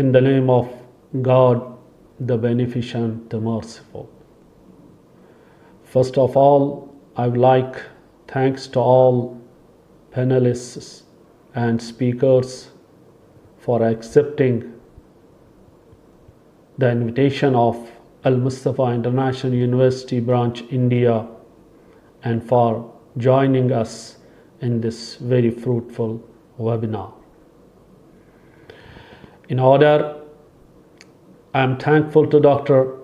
In the name of God, the Beneficent, the Merciful. First of all, I would like thanks to all panelists and speakers for accepting the invitation of Al Mustafa International University Branch India and for joining us in this very fruitful webinar. In order, I am thankful to Dr.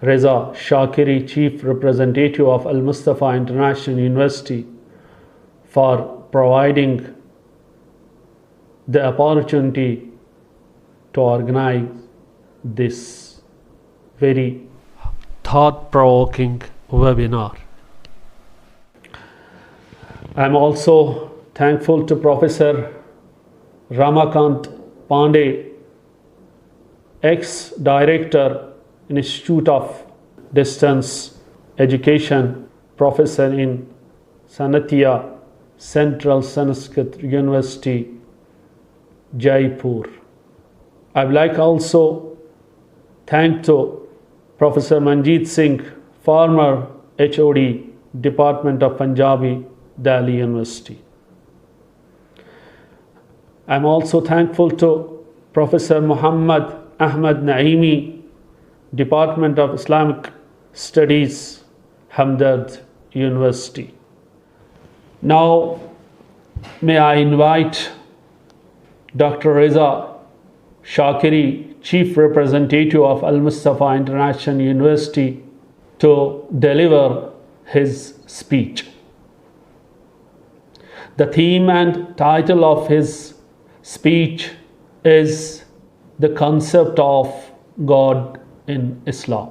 Reza Shakiri, Chief Representative of Al Mustafa International University, for providing the opportunity to organize this very thought-provoking webinar. I am also thankful to Professor Ramakant Pandey, ex-director, Institute of Distance Education, professor in Sanatya, Central Sanskrit University, Jaipur. I would like also thank to Professor Manjeet Singh, former HOD, Department of Punjabi, Delhi University. I am also thankful to Professor Muhammad Ahmad Naimi, Department of Islamic Studies, Hamdard University. Now, may I invite Dr. Reza Shakiri, Chief Representative of Al Mustafa International University, to deliver his speech. The theme and title of his speech is the concept of God in Islam.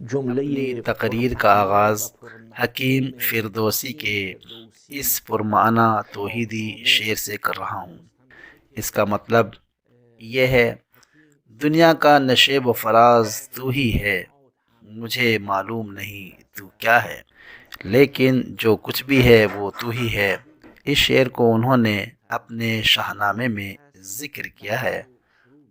अपनी तकरीर का आगाज़ हकीम फिरदौसी के इस पुरमाना तौहीदी शेर से कर रहा हूँ। इसका मतलब यह है, दुनिया का नशे व फराज तू ही है, मुझे मालूम नहीं तू क्या है, लेकिन जो कुछ भी है वो तू ही है। इस शेर को उन्होंने अपने शाहनामे में ज़िक्र किया है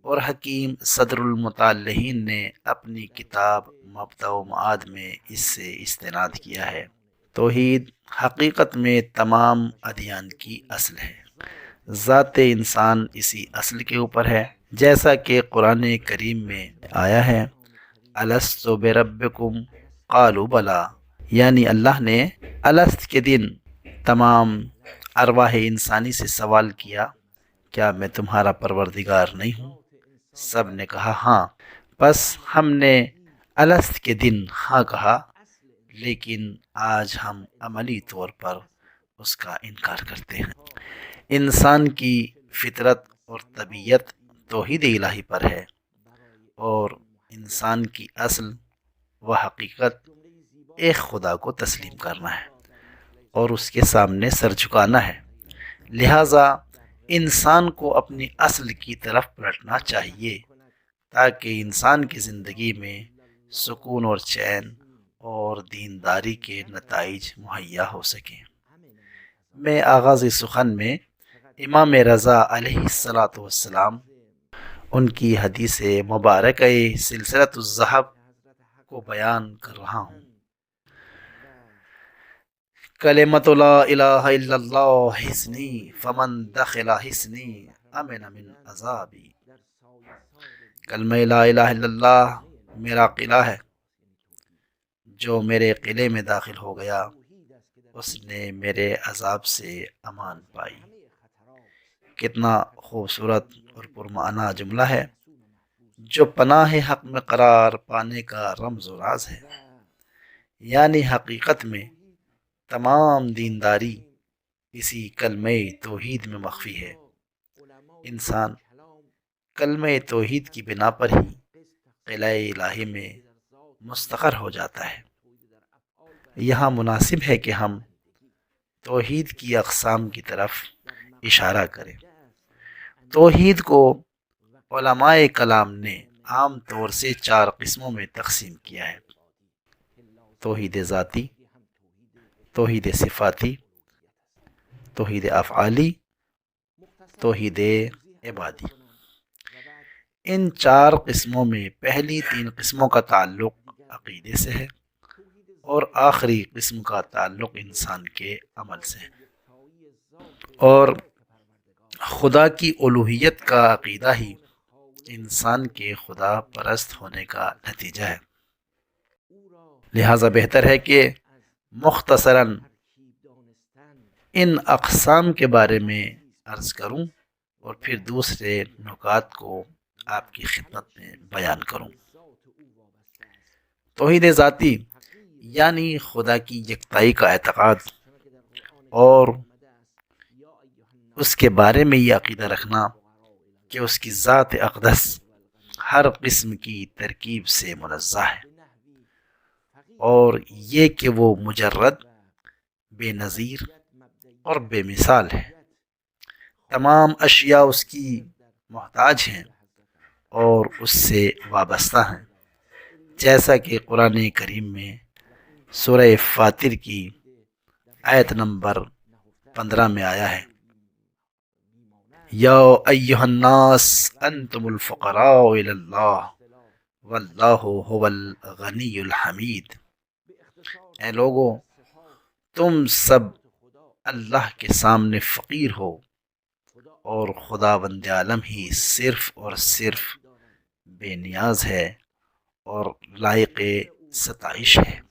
और हकीम सदरुल मुताल्लिहीन ने अपनी किताब मब्दा व मआद में इससे इस्तिनाद किया है। तौहीद हकीकत में तमाम अदियान की असल है। ज़ात इंसान इसी असल के ऊपर है, जैसा कि कुरान करीम में आया है, अलस्तु बिरब्बिकुम क़ालू बला, यानी अल्लाह ने अलस्त के दिन तमाम अरवाह इंसानी से सवाल किया, क्या मैं तुम्हारा परवरदिगार नहीं हूँ? सब ने कहा हाँ। बस हमने अलस्त के दिन हाँ कहा, लेकिन आज हम अमली तौर पर उसका इनकार करते हैं। इंसान की फितरत और तबीयत तौहीद इलाही पर है और इंसान की असल व हकीकत एक खुदा को तस्लीम करना है और उसके सामने सर झुकाना है। लिहाजा इंसान को अपनी असल की तरफ पलटना चाहिए ताकि इंसान की ज़िंदगी में सुकून और चैन और दीनदारी के नताइज मुहैया हो सकें। मैं आगाज़ सुखन में इमाम रज़ा अलैहिस्सलातु वस्सलाम उनकी हदीस मुबारक सिलसिलतुज़्ज़हब को बयान कर रहा हूँ। कलिमतु ला इलाहा इल्लल्लाह हिस्नी फमन दखला हिस्नी अमिन मिन अज़ाबी। कलमा ला इलाहा इल्लल्लाह मेरा किला है, जो मेरे किले में दाखिल हो गया उसने मेरे अजाब से अमान पाई। कितना खूबसूरत और पुरमाना जुमला है जो पनाह हक में करार पाने का रमज़ व राज है। यानी हकीकत में तमाम दीनदारी इसी कलमे तौहीद में मख्फी है। इंसान कलमे तौहीद की बिना पर ही क़िला-ए इलाही में मुस्तक़र हो जाता है। यहाँ मुनासिब है कि हम तौहीद की अक़साम की तरफ इशारा करें। तौहीद को उलमाए कलाम ने आम तौर से 4 किस्मों में तकसीम किया है: तौहीद ज़ाती, तौहीद सिफ़ाती, तौहीद अफ़आली, तौहीद इबादी। इन 4 किस्मों में पहली 3 किस्मों का ताल्लुक़ अक़ीदे से है और आखिरी किस्म का ताल्लुक़ इंसान के अमल से है। और खुदा की उलूहियत का अक़ीदा ही इंसान के खुदा परस्त होने का नतीजा है। लिहाजा बेहतर है कि मुख्तसरन इन अक़साम के बारे में अर्ज़ करूं और फिर दूसरे नुकात को आपकी खिदमत में बयान करूं। तौहीद ज़ाती यानी खुदा की यकताई का एतक़ाद और उसके बारे में ये अक़ीदा रखना कि उसकी ज़ात अक़दस हर किस्म की तरकीब से मुनज़्ज़ह है और ये कि वो मुजर्रद, बेनज़ीर और बेमिसाल है। तमाम अशिया उसकी मोहताज हैं और उससे वाबस्ता हैं, जैसा कि कुरान करीम में सूरह फातिर की आयत नंबर 15 में आया है, या अय्युहन्नास अंतुमुल फ़ुक़राउ इलल्लाह वल्लाहु हुवल गनियुल हमीद। ऐ लोगो, तुम सब अल्लाह के सामने फ़कीर हो और खुदावंद आलम ही सिर्फ़ और सिर्फ बेनियाज है और लायक़ सताइश है।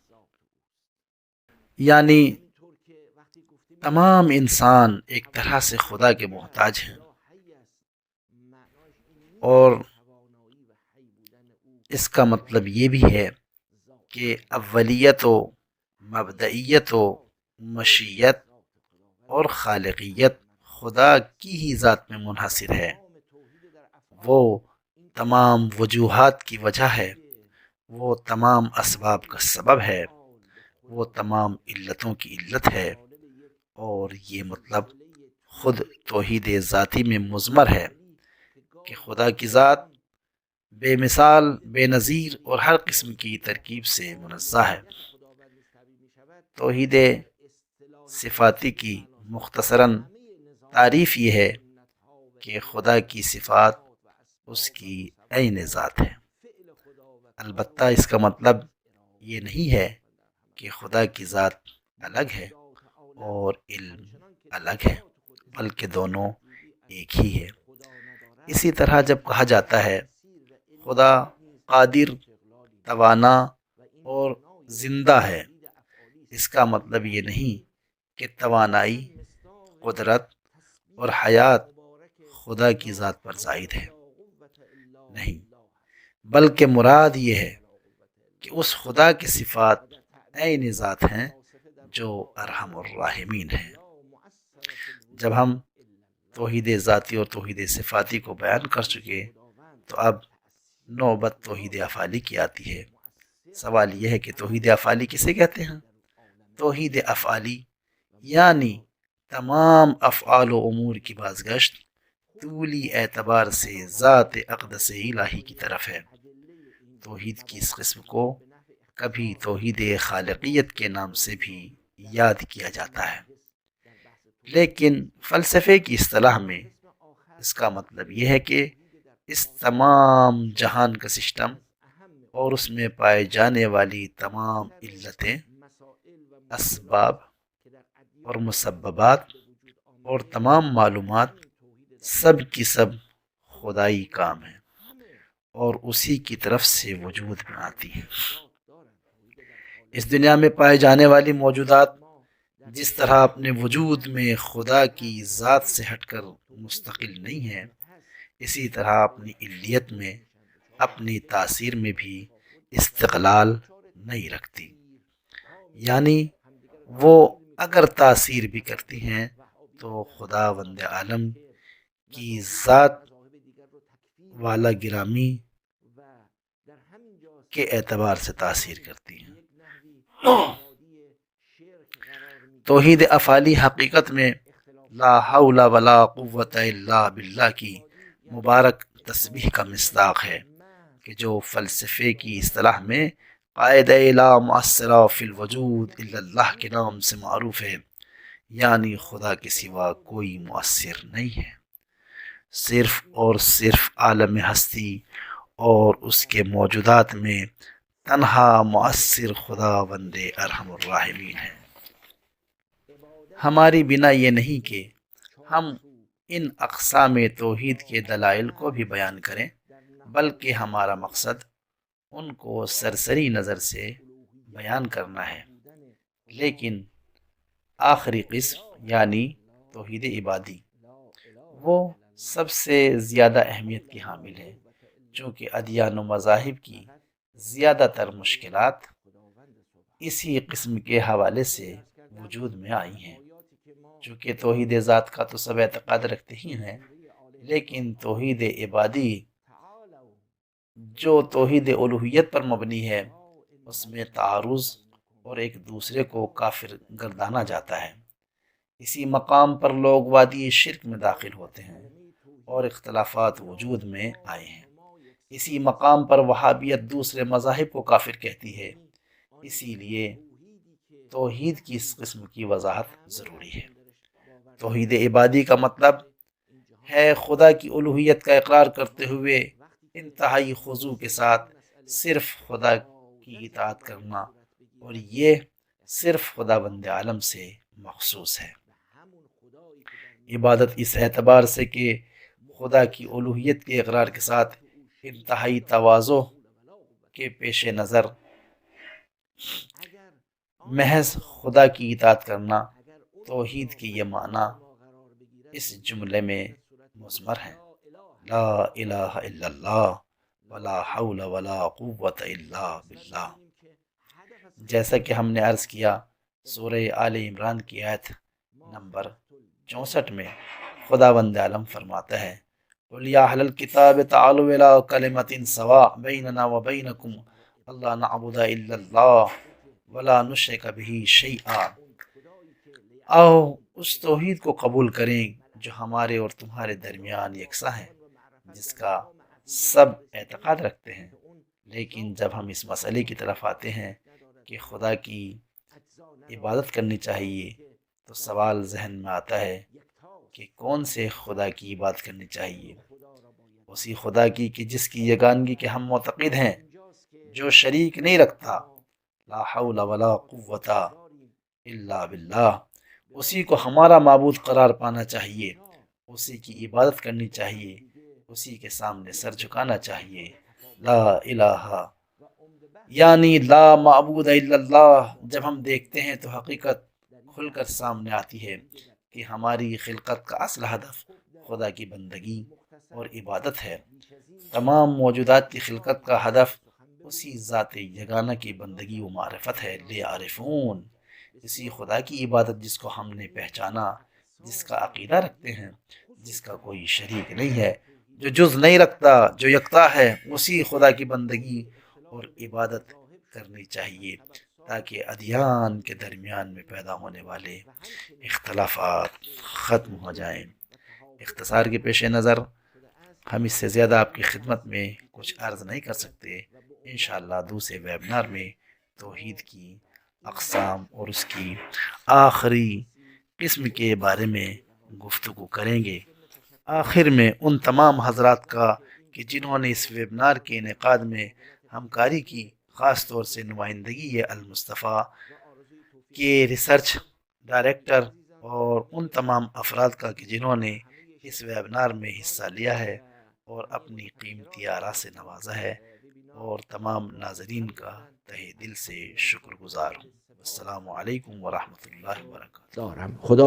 यानी तमाम इंसान एक तरह से खुदा के मोहताज हैं और इसका मतलब ये भी है कि अव्वलियत व मबदइयत व मशीयत और खालिकियत खुदा की ही ज़ात में मुनहसिर है। वो तमाम वजूहात की वजह है, वो तमाम असबाब का सबब है, वो तमाम इल्लतों की इल्लत है और ये मतलब ख़ुद तौहीद ज़ाती में मुज़मर है कि खुदा की ज़ात बेमिसाल, बेनज़ीर और हर किस्म की तरकीब से मुनज़्ज़ह है। तौहीद सिफ़ाती की मुख्तसरन तारीफ़ ये है कि खुदा की सिफ़ात उसकी ऐन ज़ात है। अलबत्ता इसका मतलब ये नहीं है कि खुदा की ज़ात अलग है और इल्म अलग है, बल्कि दोनों एक ही है। इसी तरह जब कहा जाता है खुदा कादिर, तवाना और ज़िंदा है, इसका मतलब ये नहीं कि तवानाई, कुदरत और हयात खुदा की ज़ात पर ज़ायद है, नहीं, बल्कि मुराद ये है कि उस खुदा की सिफ़ात ऐन ज़ात हैं जो अरहमुर राहिमीन है। जब हम तौहीद ज़ाती और तौहीद सिफ़ाती को बयान कर चुके तो अब नौबत तौहीद अफ़ाली की आती है। सवाल यह है कि तौहीद अफ़ाली किसे कहते हैं? तौहीद अफ़ाली यानी तमाम अफ़आल व उमूर की बाज़गश्त तूली एतबार से ज़ात अक़दस इलाही की तरफ है। तौहीद की इस किस्म को कभी तौहीद खालिकियत के नाम से भी याद किया जाता है, लेकिन फ़लसफ़े की इस्तिलाह में इसका मतलब यह है कि इस तमाम जहान का सिस्टम और उसमें पाए जाने वाली तमाम इल्लतें, असबाब और मुसब्बबात और तमाम मालूमात सब की सब खुदाई काम है और उसी की तरफ से वजूद में आती है। इस दुनिया में पाए जाने वाली मौजूदात जिस तरह अपने वजूद में खुदा की ज़ात से हटकर मुस्तकिल नहीं है, इसी तरह अपनी इल्लियत में, अपनी तासीर में भी इस्तिक़लाल नहीं रखती। यानी वो अगर तासीर भी करती हैं तो खुदावंद आलम की ज़ात वाला गिरामी के एतबार से तासीर करती हैं। तौहीद अफ़ाली हकीकत में ला हौला वला कुव्वता इल्ला बिल्लाह की मुबारक तस्बीह का मिस्दाक है कि जो फ़लसफ़े की इस्तिलाह में क़ाइदा ला मुअस्सिरा फ़िल वजूद इल्लल्लाह के नाम से मारूफ़ है, यानी खुदा के सिवा कोई मुअस्सिर नहीं है, सिर्फ़ और सिर्फ़ आलम हस्ती और उसके मौजूदात में तन्हा मुअस्सिर खुदावंद अरहमुर राहिमीन है। हमारी बिना ये नहीं कि हम इन अक़साम तौहीद के दलाइल को भी बयान करें, बल्कि हमारा मकसद उनको सरसरी नज़र से बयान करना है। लेकिन आखिरी किस्म यानी तौहीद इबादी वो सबसे ज़्यादा अहमियत की हामिल है, चूँकि अदियान व मज़ाहिब की ज़्यादातर मुश्किलात इसी किस्म के हवाले से वजूद में आई हैं। चूँकि तौहीद ज़ात का तो सब एतक़ाद रखते ही हैं, लेकिन तौहीद इबादी जो तौहीद उलूहियत पर मबनी है, उसमें तारुज़ और एक दूसरे को काफिर गर्दाना जाता है। इसी मकाम पर लोग वादी शिर्क में दाखिल होते हैं और इख्तलाफात वजूद में आए हैं। इसी मकाम पर वहाबियत दूसरे मज़ाहिब को काफिर कहती है। इसीलिए तौहीद की इस किस्म की वजाहत ज़रूरी है। तौहीद इबादी का मतलब है खुदा की उलूहियत का इकरार करते हुए इंतहाई खुजू के साथ सिर्फ खुदा की इताअत करना, और ये सिर्फ खुदावंद आलम से मखसूस है। इबादत इस एतबार से कि खुदा की उलूहियत के इकरार के साथ इंतहाई तवाज़ो के पेश नज़र महज खुदा की इताअत करना, तौहीद के ये माना इस जुमले में मुज़मर है, ला इलाहा इल्लल्लाह वला हौला वला कुव्वता इल्ला बिल्लाह। जैसा कि हमने अर्ज़ किया, सूरह आले इमरान की आयत नंबर 64 में खुदावंद आलम फरमाता है, कुल या अहलल किताब तालू इला कलिमतिन सवा बैनना व बैनकुम अल्ला नअबुदा इल्लल्लाह वला नुश्रिका बिही शैआ। आओ उस तौहीद को कबूल करें जो हमारे और तुम्हारे दरमियान यकसा है, जिसका सब एतक़ाद रखते हैं। लेकिन जब हम इस मसले की तरफ आते हैं कि खुदा की इबादत करनी चाहिए, तो सवाल जहन में आता है कि कौन से खुदा की इबादत करनी चाहिए? उसी खुदा की कि जिसकी यगानगी के हम मुतक़िद हैं, जो शरीक नहीं रखता, ला हौला वला कुव्वता इल्ला बिल्लाह। उसी को हमारा माबूद करार पाना चाहिए, उसी की इबादत करनी चाहिए, उसी के सामने सर झुकाना चाहिए। ला इलाहा यानी ला माबूद इल्लल्लाह जब हम देखते हैं तो हकीकत खुलकर सामने आती है कि हमारी खिलकत का असल हदफ खुदा की बंदगी और इबादत है। तमाम मौजूदात की खिलकत का हदफ उसी ज़ात यगाना की बंदगी व मारिफत है। ले आरिफून, इसी खुदा की इबादत जिसको हमने पहचाना, जिसका अकीदा रखते हैं, जिसका कोई शरीक नहीं है, जो जुज़ नहीं रखता, जो यकता है, उसी खुदा की बंदगी और इबादत करनी चाहिए, ताकि अदियान के दरमियान में पैदा होने वाले इख्तलाफात ख़त्म हो जाएं। इख्तिसार के पेश नज़र हम इससे ज़्यादा आपकी खिदमत में कुछ अर्ज़ नहीं कर सकते। इंशाअल्लाह दूसरे वेबिनार में तौहीद की अक़साम और उसकी आखिरी किस्म के बारे में गुफ्तगू करेंगे। आखिर में उन तमाम हजरात का कि जिन्होंने इस वेबिनार के इनेकाद में हमकारी की, ख़ास तौर से नुमाइंदगी अल-मुस्तफ़ा के रिसर्च डायरेक्टर और उन तमाम अफराद का कि जिन्होंने इस वेबिनार में हिस्सा लिया है और अपनी कीमती आरा से नवाजा है, और तमाम नाज़रीन का तहे दिल से शुक्रगुजार हूँ। अस्सलामु अलैकुम व रहमतुल्लाहि व बरकातुहू। खुदा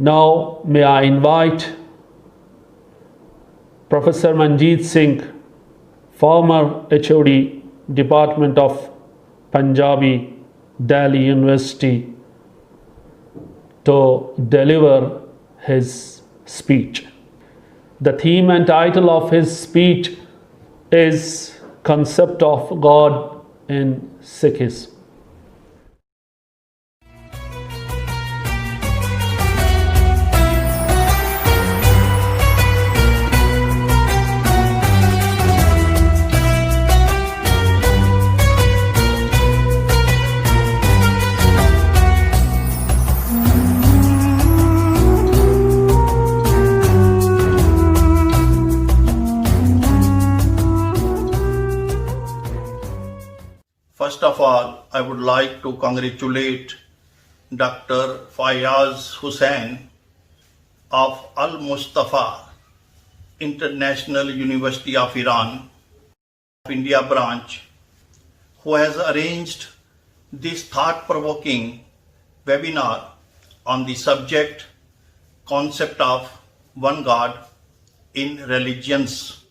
Now may I invite Professor Manjeet Singh, former HOD Department of Punjabi, Delhi University, to deliver his speech. The theme and title of his speech is Concept of God in Sikhism. First of all, I would like to congratulate Dr. Fayaz Hussain of Al-Mustafa International University of Iran, India branch, who has arranged this thought-provoking webinar on the subject Concept of One God in Religions.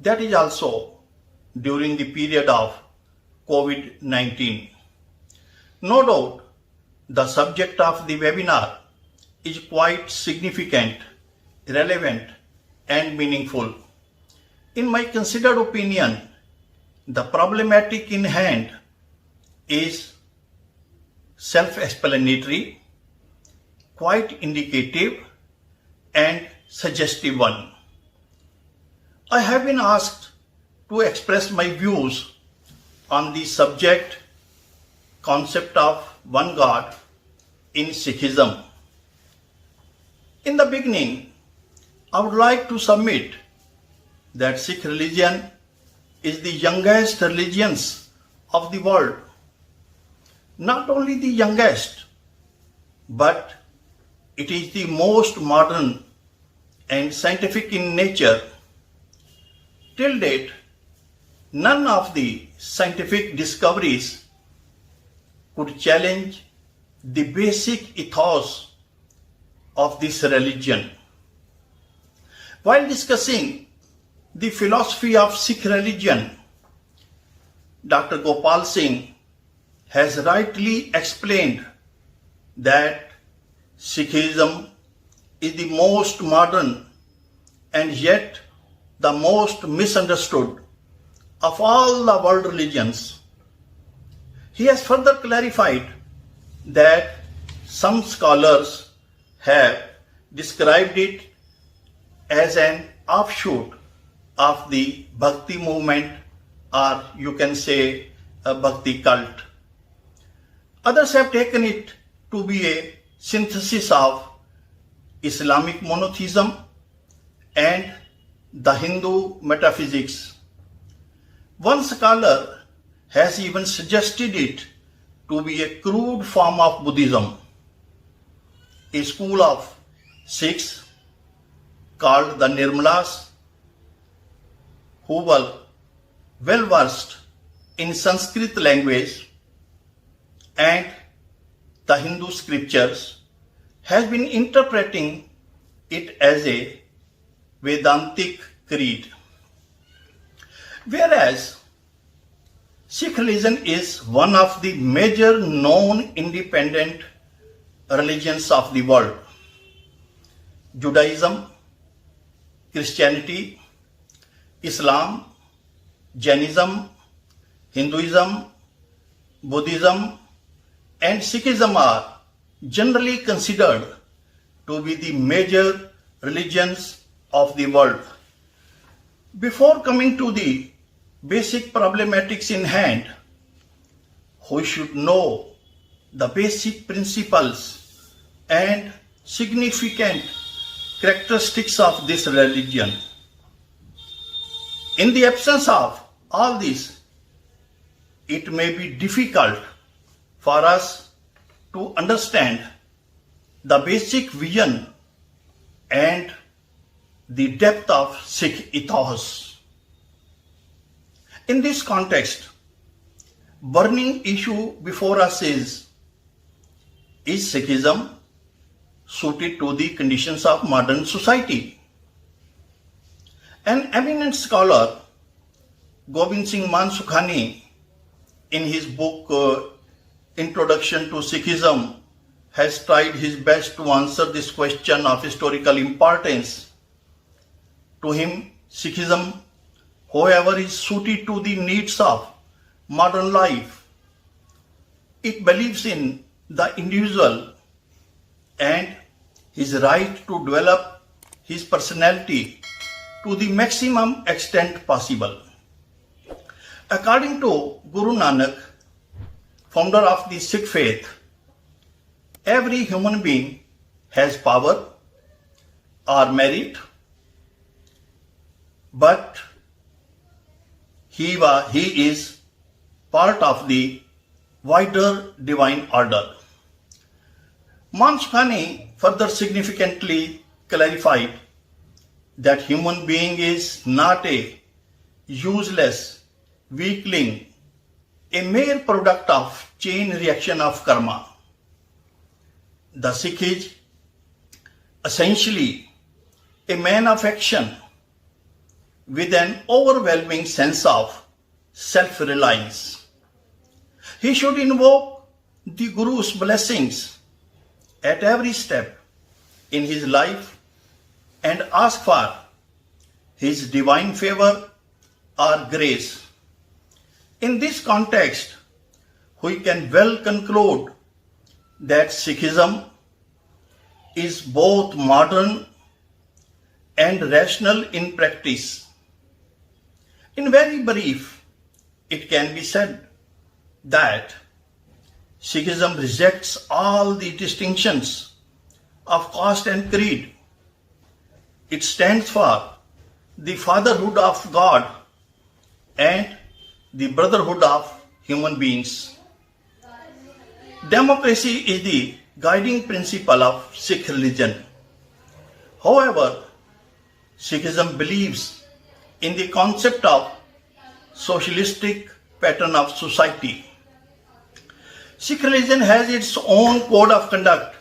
That is also during the period of COVID-19. No doubt, the subject of the webinar is quite significant, relevant, and meaningful. In my considered opinion, the problematic in hand is self-explanatory, quite indicative, and suggestive one. I have been asked to express my views on the subject Concept of One God in Sikhism. In the beginning, I would like to submit that Sikh religion is the youngest religions of the world. Not only the youngest, but it is the most modern and scientific in nature. Till date, none of the scientific discoveries could challenge the basic ethos of this religion. While discussing the philosophy of Sikh religion, Dr. Gopal Singh has rightly explained that Sikhism is the most modern and yet the most misunderstood of all the world religions. He has further clarified that some scholars have described it as an offshoot of the Bhakti movement, or you can say a Bhakti cult. Others have taken it to be a synthesis of Islamic monotheism and the Hindu metaphysics. One scholar has even suggested it to be a crude form of Buddhism. A school of Sikhs called the Nirmalas, who were well versed in Sanskrit language and the Hindu scriptures, has been interpreting it as a Vedantic creed. Whereas Sikh religion is one of the major known independent religions of the world. Judaism, Christianity, Islam, Jainism, Hinduism, Buddhism, and Sikhism are generally considered to be the major religions of the world. Before coming to the basic problematics in hand, we should know the basic principles and significant characteristics of this religion. In the absence of all this, it may be difficult for us to understand the basic vision and the depth of Sikh ethos. In this context, burning issue before us is Sikhism suited to the conditions of modern society? An eminent scholar, Gobind Singh Mansukhani, in his book Introduction to Sikhism, has tried his best to answer this question of historical importance. To him, Sikhism, however, is suited to the needs of modern life. It believes in the individual and his right to develop his personality to the maximum extent possible. According to Guru Nanak, founder of the Sikh faith, every human being has power or merit, but he is part of the wider divine order. Mansukhani further significantly clarified that human being is not a useless weakling, a mere product of chain reaction of karma. The Sikh is essentially a man of action with an overwhelming sense of self-reliance. He should invoke the Guru's blessings at every step in his life and ask for his divine favor or grace. In this context, we can well conclude that Sikhism is both modern and rational in practice. In very brief, it can be said that Sikhism rejects all the distinctions of caste and creed. It stands for the fatherhood of God and the brotherhood of human beings. Democracy is the guiding principle of Sikh religion. However, Sikhism believes in the concept of socialistic pattern of society. Sikh religion has its own code of conduct,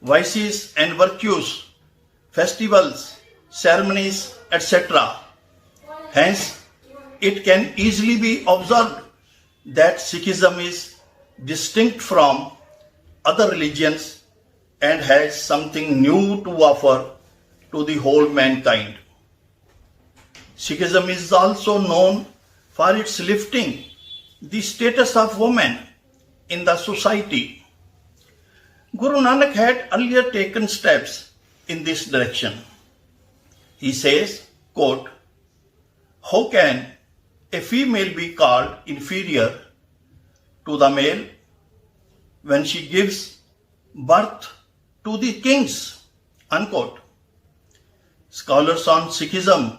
vices and virtues, festivals, ceremonies, etc. Hence, it can easily be observed that Sikhism is distinct from other religions and has something new to offer to the whole mankind. Sikhism is also known for its lifting the status of women in the society. Guru Nanak had earlier taken steps in this direction. He says, quote, "How can a female be called inferior to the male when she gives birth to the kings?" Unquote. Scholars on Sikhism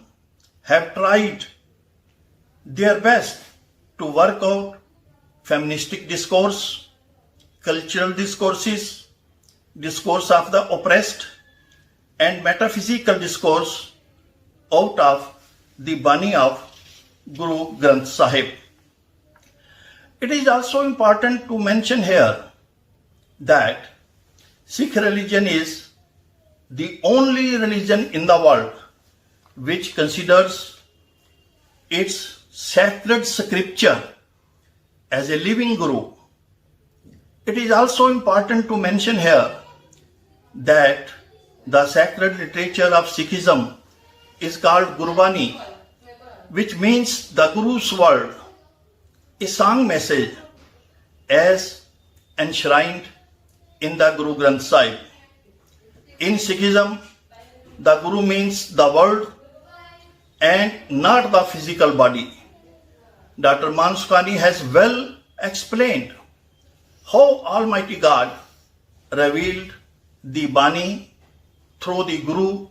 have tried their best to work out feministic discourse, cultural discourses, discourse of the oppressed, and metaphysical discourse out of the Bani of Guru Granth Sahib. It is also important to mention here that Sikh religion is the only religion in the world which considers its sacred scripture as a living Guru. It is also important to mention here that the sacred literature of Sikhism is called Gurbani, which means the Guru's word, a song message as enshrined in the Guru Granth Sahib. In Sikhism, the Guru means the word and not the physical body. Dr. Mansukhani has well explained how Almighty God revealed the Bani through the Guru,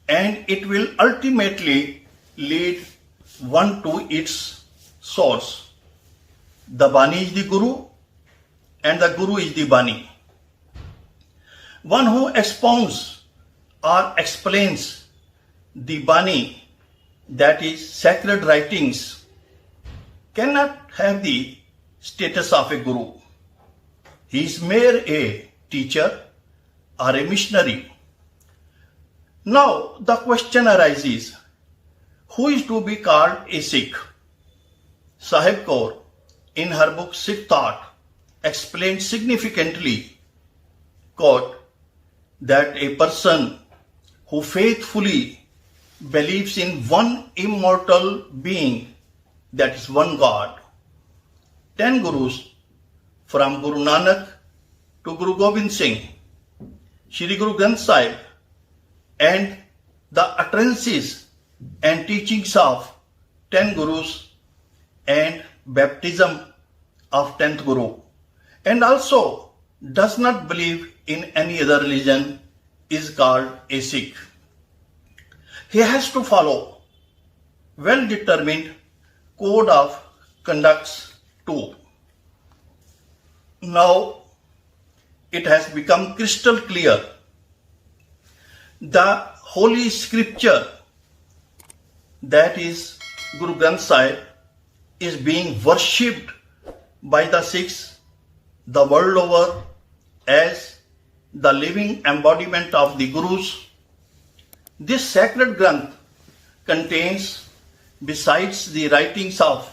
and it will ultimately lead one to its source. The Bani is the Guru and the Guru is the Bani. One who expounds or explains the Bani, that is sacred writings, cannot have the status of a Guru. He is mere a teacher or a missionary. Now the question arises, who is to be called a Sikh? Sahib Kaur, in her book Sikh Thought, explained significantly, quote, that a person who faithfully believes in one immortal being, that is one God. 10 Gurus, from Guru Nanak to Guru Gobind Singh, Shri Guru Granth Sahib, and the utterances and teachings of 10 Gurus and baptism of 10th Guru, and also does not believe in any other religion, is called a Sikh. He has to follow well-determined code of conducts too. Now it has become crystal clear. The Holy Scripture, that is Guru Granth Sahib, is being worshipped by the Sikhs the world over as the living embodiment of the Gurus. This sacred Granth contains, besides the writings of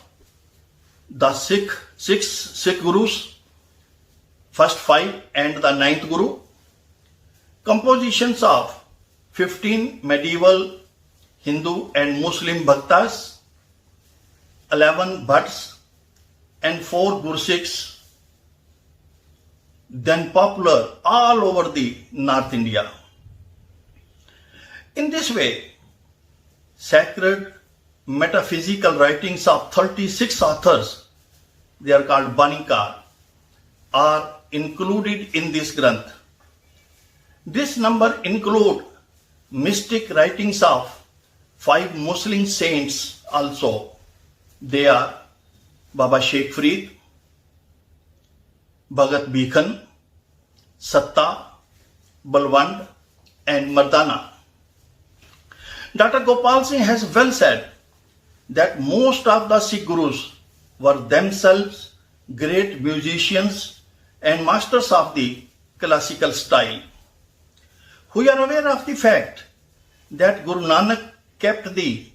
the six Sikh Gurus, first 5 and the 9th Guru, compositions of 15 medieval Hindu and Muslim Bhaktas, 11 Bhatts, and 4 Gursikhs, then popular all over the North India. In this way, sacred metaphysical writings of 36 authors, they are called Banikar, are included in this Granth. This number include mystic writings of 5 Muslim saints also. They are Baba Sheikh Farid, Bhagat Bikhan, Satta, Balwand, and Mardana. Dr. Gopal Singh has well said that most of the Sikh Gurus were themselves great musicians and masters of the classical style. We are aware of the fact that Guru Nanak kept the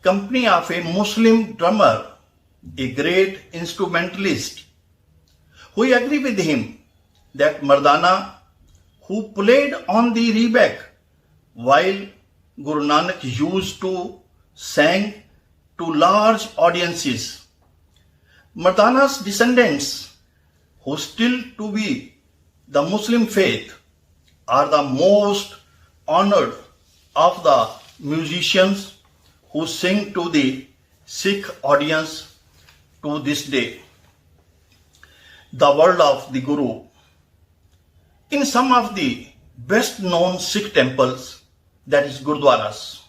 company of a Muslim drummer, a great instrumentalist. We agree with him that Mardana, who played on the rebeck while Guru Nanak used to sing to large audiences. Mardana's descendants, who still to be the Muslim faith, are the most honored of the musicians who sing to the Sikh audience to this day. The word of the Guru. In some of the best known Sikh temples, that is Gurdwaras,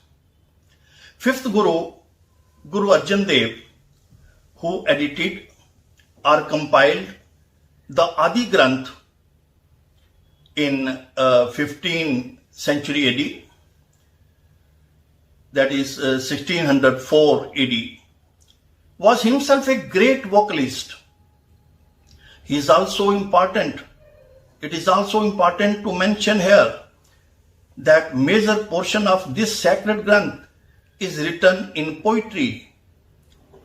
5th Guru, Guru Arjan Dev, who edited or compiled the Adi Granth in 15th century AD, that is 1604 AD, was himself a great vocalist. He is also important. It is also important to mention here that major portion of this sacred Granth is written in poetry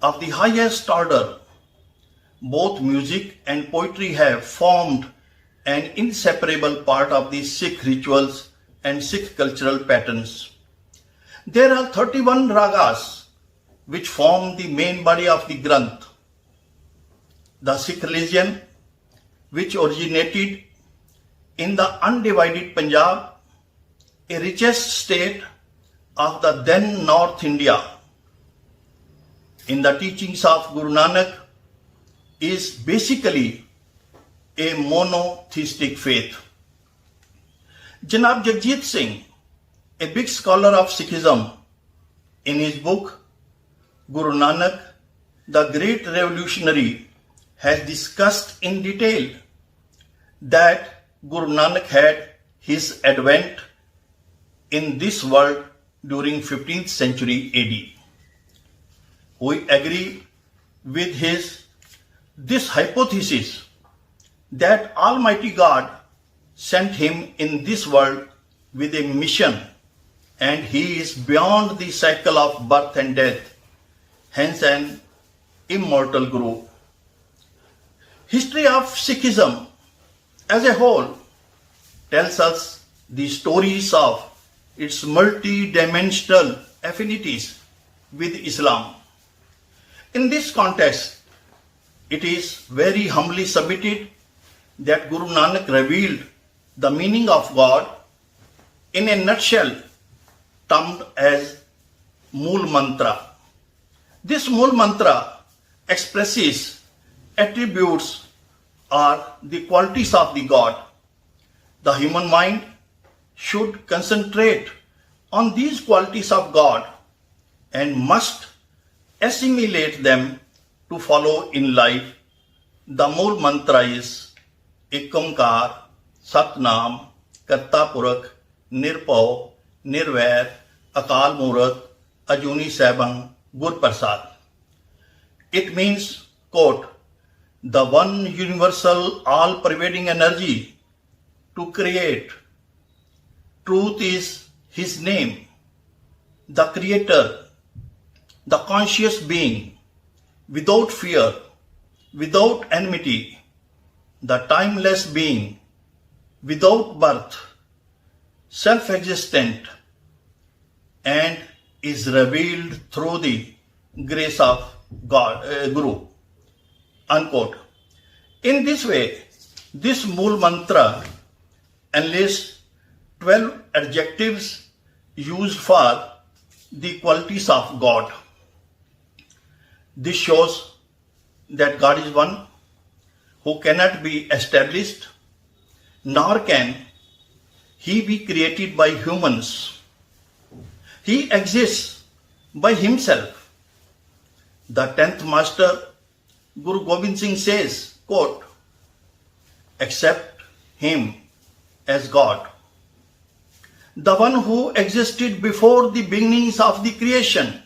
of the highest order. Both music and poetry have formed an inseparable part of the Sikh rituals and Sikh cultural patterns. There are 31 ragas which form the main body of the Granth. The Sikh religion, which originated in the undivided Punjab, a richest state of the then North India, in the teachings of Guru Nanak, is basically a monotheistic faith. Janab Jagjit Singh, a big scholar of Sikhism, in his book Guru Nanak, the Great Revolutionary, has discussed in detail that Guru Nanak had his advent in this world during 15th century AD. We agree with this hypothesis that Almighty God sent him in this world with a mission, and he is beyond the cycle of birth and death, hence an immortal Guru. History of Sikhism as a whole tells us the stories of its multi-dimensional affinities with Islam. In this context, it is very humbly submitted that Guru Nanak revealed the meaning of God in a nutshell termed as Mool Mantra. This Mool Mantra expresses attributes or the qualities of the God. The human mind should concentrate on these qualities of God and must assimilate them to follow in life. The Mool Mantra is Ekamkar, Satnam, Karta Purakh, Nirpau, Nirvair, Akal Murat, Ajuni Saibang, Gur Prasad. It means, quote, the one universal, all-pervading energy to create. Truth is his name, the creator, the conscious being, without fear, without enmity, the timeless being, without birth, self-existent, and is revealed through the grace of God, Guru. Unquote. In this way, this Mool Mantra enlists 12 adjectives used for the qualities of God. This shows that God is one who cannot be established, nor can he be created by humans. He exists by himself. The 10th Master, Guru Gobind Singh says, quote, accept him as God, the one who existed before the beginnings of the creation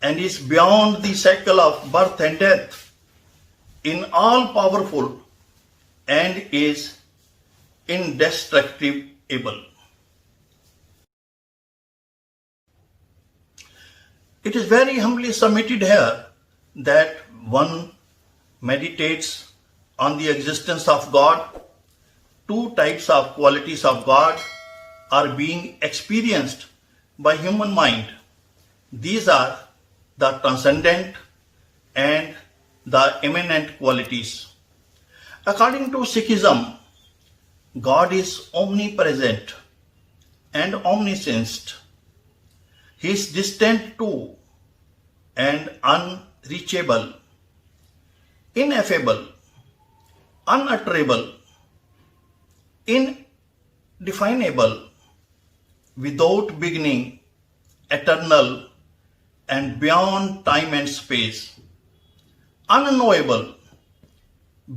and is beyond the cycle of birth and death, in all powerful and is indestructible. It is very humbly submitted here that one meditates on the existence of God. Two types of qualities of God are being experienced by human mind. These are the transcendent and the immanent qualities. According to Sikhism, God is omnipresent and omniscient. He is distant to and unreachable, ineffable, unutterable, indefinable, without beginning, eternal, and beyond time and space, unknowable,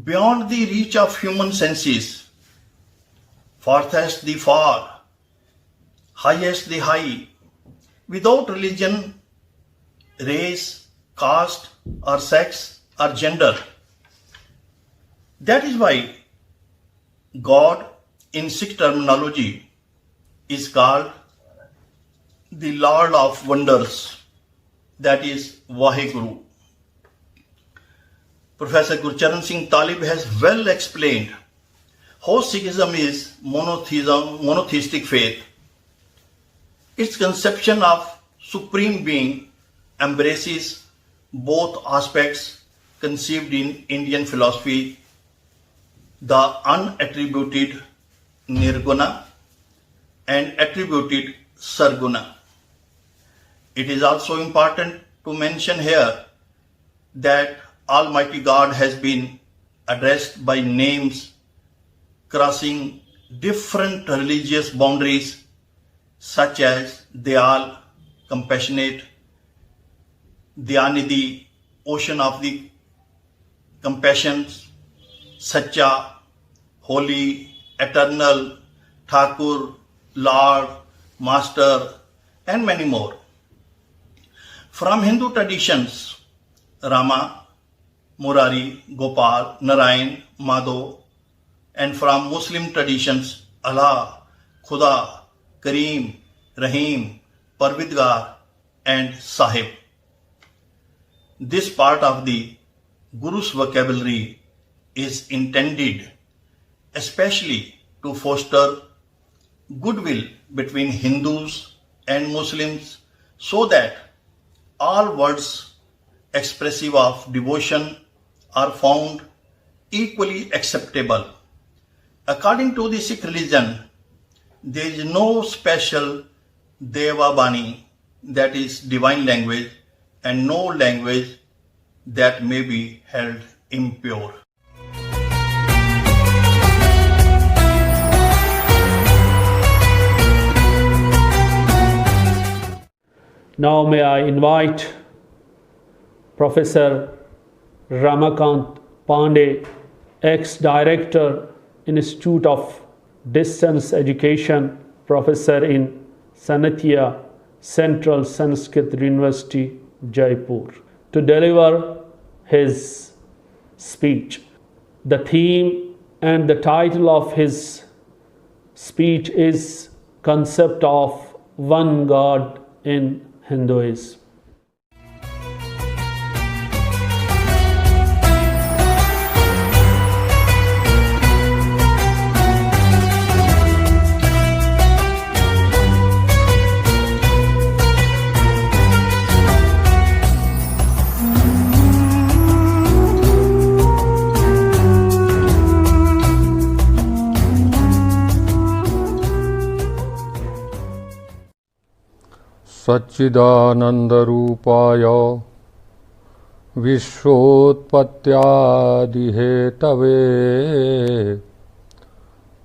beyond the reach of human senses, farthest the far, highest the high, without religion, race, caste, or sex, or gender. That is why God, in Sikh terminology, is called the Lord of Wonders, that is Vaheguru. Professor Gurcharan Singh Talib has well explained how Sikhism is monotheistic faith. Its conception of Supreme Being embraces both aspects conceived in Indian philosophy, the unattributed nirguna and attributed sarguna. It is also important to mention here that Almighty God has been addressed by names crossing different religious boundaries, such as Dayal, compassionate, Dayanidhi, ocean of the compassions, Sacha, holy, eternal, Thakur, Lord, Master, and many more. From Hindu traditions, Rama, Murari, Gopal, Narayan, Madhav, and from Muslim traditions, Allah, Khuda, Kareem, Rahim, Parvidgar, and Sahib. This part of the Guru's vocabulary is intended especially to foster goodwill between Hindus and Muslims so that all words expressive of devotion are found equally acceptable. According to the Sikh religion, there is no special Deva Bani, that is divine language, and no language that may be held impure. Now may I invite Professor Ramakant Pandey, ex-director, Institute of Distance Education, professor in Sanatya Central Sanskrit University, Jaipur, to deliver his speech. The theme and the title of his speech is Concept of One God in Hinduism. सच्चिदानन्दरूपाय विश्वोत्पत्त्यादिहेतवे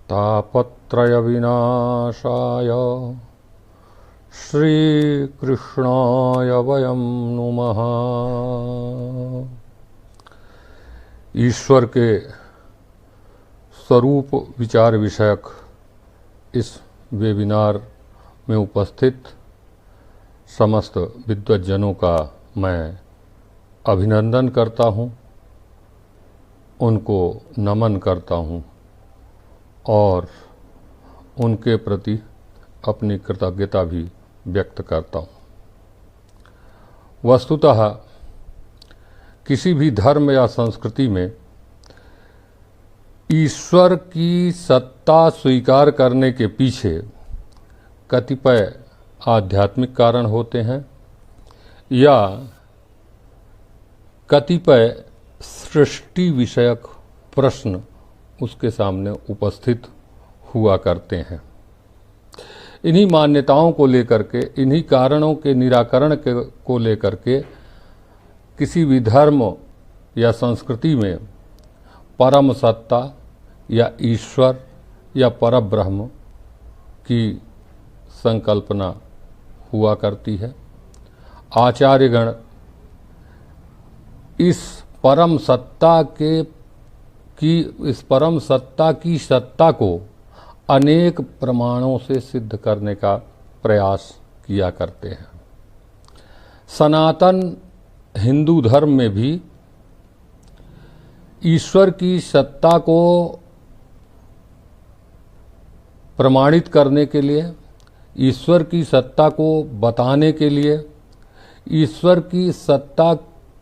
तापत्रयविनाशाय श्रीकृष्णाय वयं नुमः। ईश्वर के स्वरूप विचार विषयक इस webinar में उपस्थित समस्त विद्वज्जनों का मैं अभिनंदन करता हूँ, उनको नमन करता हूँ और उनके प्रति अपनी कृतज्ञता भी व्यक्त करता हूँ। वस्तुतः किसी भी धर्म या संस्कृति में ईश्वर की सत्ता स्वीकार करने के पीछे कतिपय आध्यात्मिक कारण होते हैं या कतिपय सृष्टि विषयक प्रश्न उसके सामने उपस्थित हुआ करते हैं। इन्हीं मान्यताओं को लेकर के, इन्हीं कारणों के निराकरण को लेकर के किसी भी धर्म या संस्कृति में परम सत्ता या ईश्वर या परब्रह्म की संकल्पना हुआ करती है। आचार्यगण इस परम सत्ता की सत्ता को अनेक प्रमाणों से सिद्ध करने का प्रयास किया करते हैं। सनातन हिंदू धर्म में भी ईश्वर की सत्ता को प्रमाणित करने के लिए, ईश्वर की सत्ता को बताने के लिए, ईश्वर की सत्ता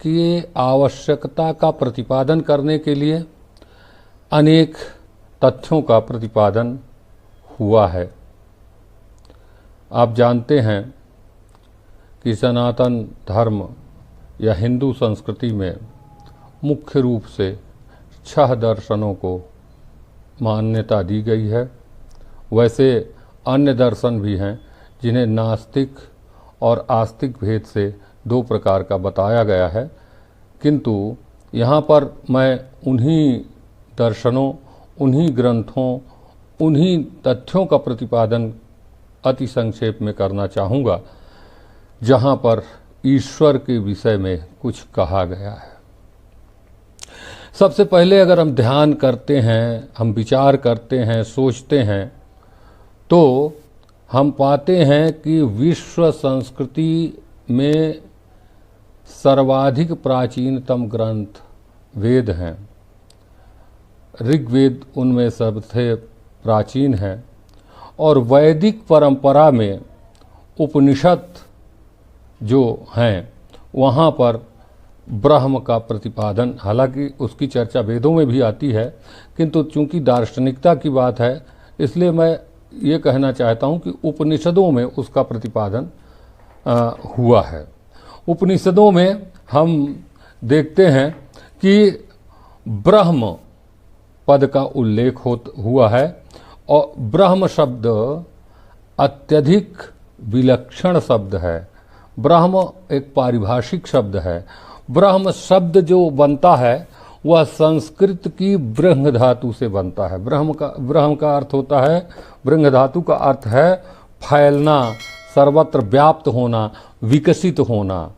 की आवश्यकता का प्रतिपादन करने के लिए अनेक तथ्यों का प्रतिपादन हुआ है। आप जानते हैं कि सनातन धर्म या हिंदू संस्कृति में मुख्य रूप से 6 दर्शनों को मान्यता दी गई है। वैसे अन्य दर्शन भी हैं जिन्हें नास्तिक और आस्तिक भेद से 2 प्रकार का बताया गया है, किंतु यहाँ पर मैं उन्हीं दर्शनों, उन्हीं ग्रंथों, उन्हीं तथ्यों का प्रतिपादन अति संक्षेप में करना चाहूँगा जहाँ पर ईश्वर के विषय में कुछ कहा गया है। सबसे पहले अगर हम ध्यान करते हैं, हम विचार करते हैं, सोचते हैं, तो हम पाते हैं कि विश्व संस्कृति में सर्वाधिक प्राचीनतम ग्रंथ वेद हैं। ऋग्वेद उनमें सबसे प्राचीन है और वैदिक परंपरा में उपनिषद जो हैं वहाँ पर ब्रह्म का प्रतिपादन, हालांकि उसकी चर्चा वेदों में भी आती है, किंतु चूंकि दार्शनिकता की बात है इसलिए मैं ये कहना चाहता हूँ कि उपनिषदों में उसका प्रतिपादन हुआ है। उपनिषदों में हम देखते हैं कि ब्रह्म पद का उल्लेख हुआ है और ब्रह्म शब्द अत्यधिक विलक्षण शब्द है। ब्रह्म एक पारिभाषिक शब्द है। ब्रह्म शब्द जो बनता है वह संस्कृत की ब्रह्म धातु से बनता है। ब्रह्म का अर्थ होता है, ब्रह्म धातु का अर्थ है फैलना, सर्वत्र व्याप्त होना, विकसित होना,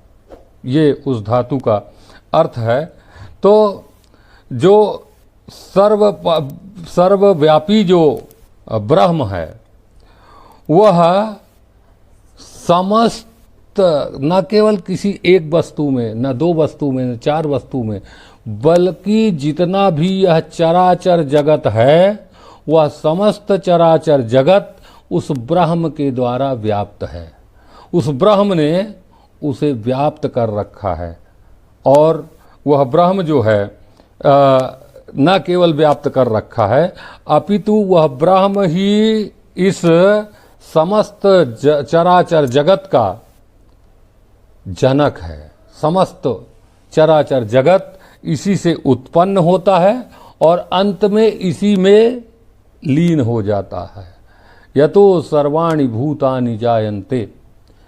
ये उस धातु का अर्थ है। तो जो सर्वव्यापी जो ब्रह्म है वह समस्त, न केवल किसी एक वस्तु में, न 2 वस्तु में, न 4 वस्तु में, बल्कि जितना भी यह चराचर जगत है वह समस्त चराचर जगत उस ब्रह्म के द्वारा व्याप्त है। उस ब्रह्म ने उसे व्याप्त कर रखा है और वह ब्रह्म जो है न केवल व्याप्त कर रखा है अपितु वह ब्रह्म ही इस समस्त चराचर जगत का जनक है। समस्त चराचर जगत इसी से उत्पन्न होता है और अंत में इसी में लीन हो जाता है। यतो सर्वाणि भूतानि जायन्ते,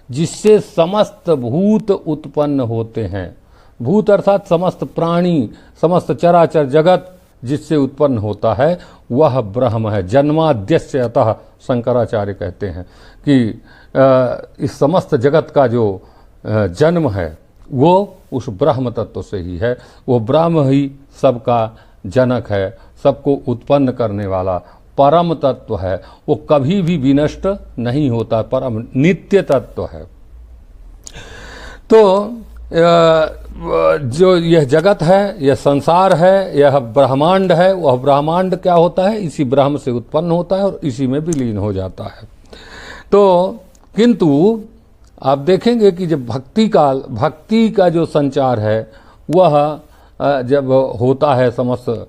जिससे समस्त भूत उत्पन्न होते हैं। भूत अर्थात समस्त प्राणी, समस्त चराचर जगत जिससे उत्पन्न होता है वह ब्रह्म है। जन्माद्यस्य अतः शंकराचार्य कहते हैं कि इस समस्त जगत का जो जन्म है वो उस ब्रह्म तत्व से ही है। वो ब्रह्म ही सबका जनक है, सबको उत्पन्न करने वाला परम तत्व है। वो कभी भी विनष्ट नहीं होता, परम नित्य तत्व है। तो जो यह जगत है, यह संसार है, यह ब्रह्मांड है, वह ब्रह्मांड क्या होता है? इसी ब्रह्म से उत्पन्न होता है और इसी में विलीन हो जाता है। तो किंतु आप देखेंगे कि जब भक्ति का जो संचार है वह जब होता है समस्त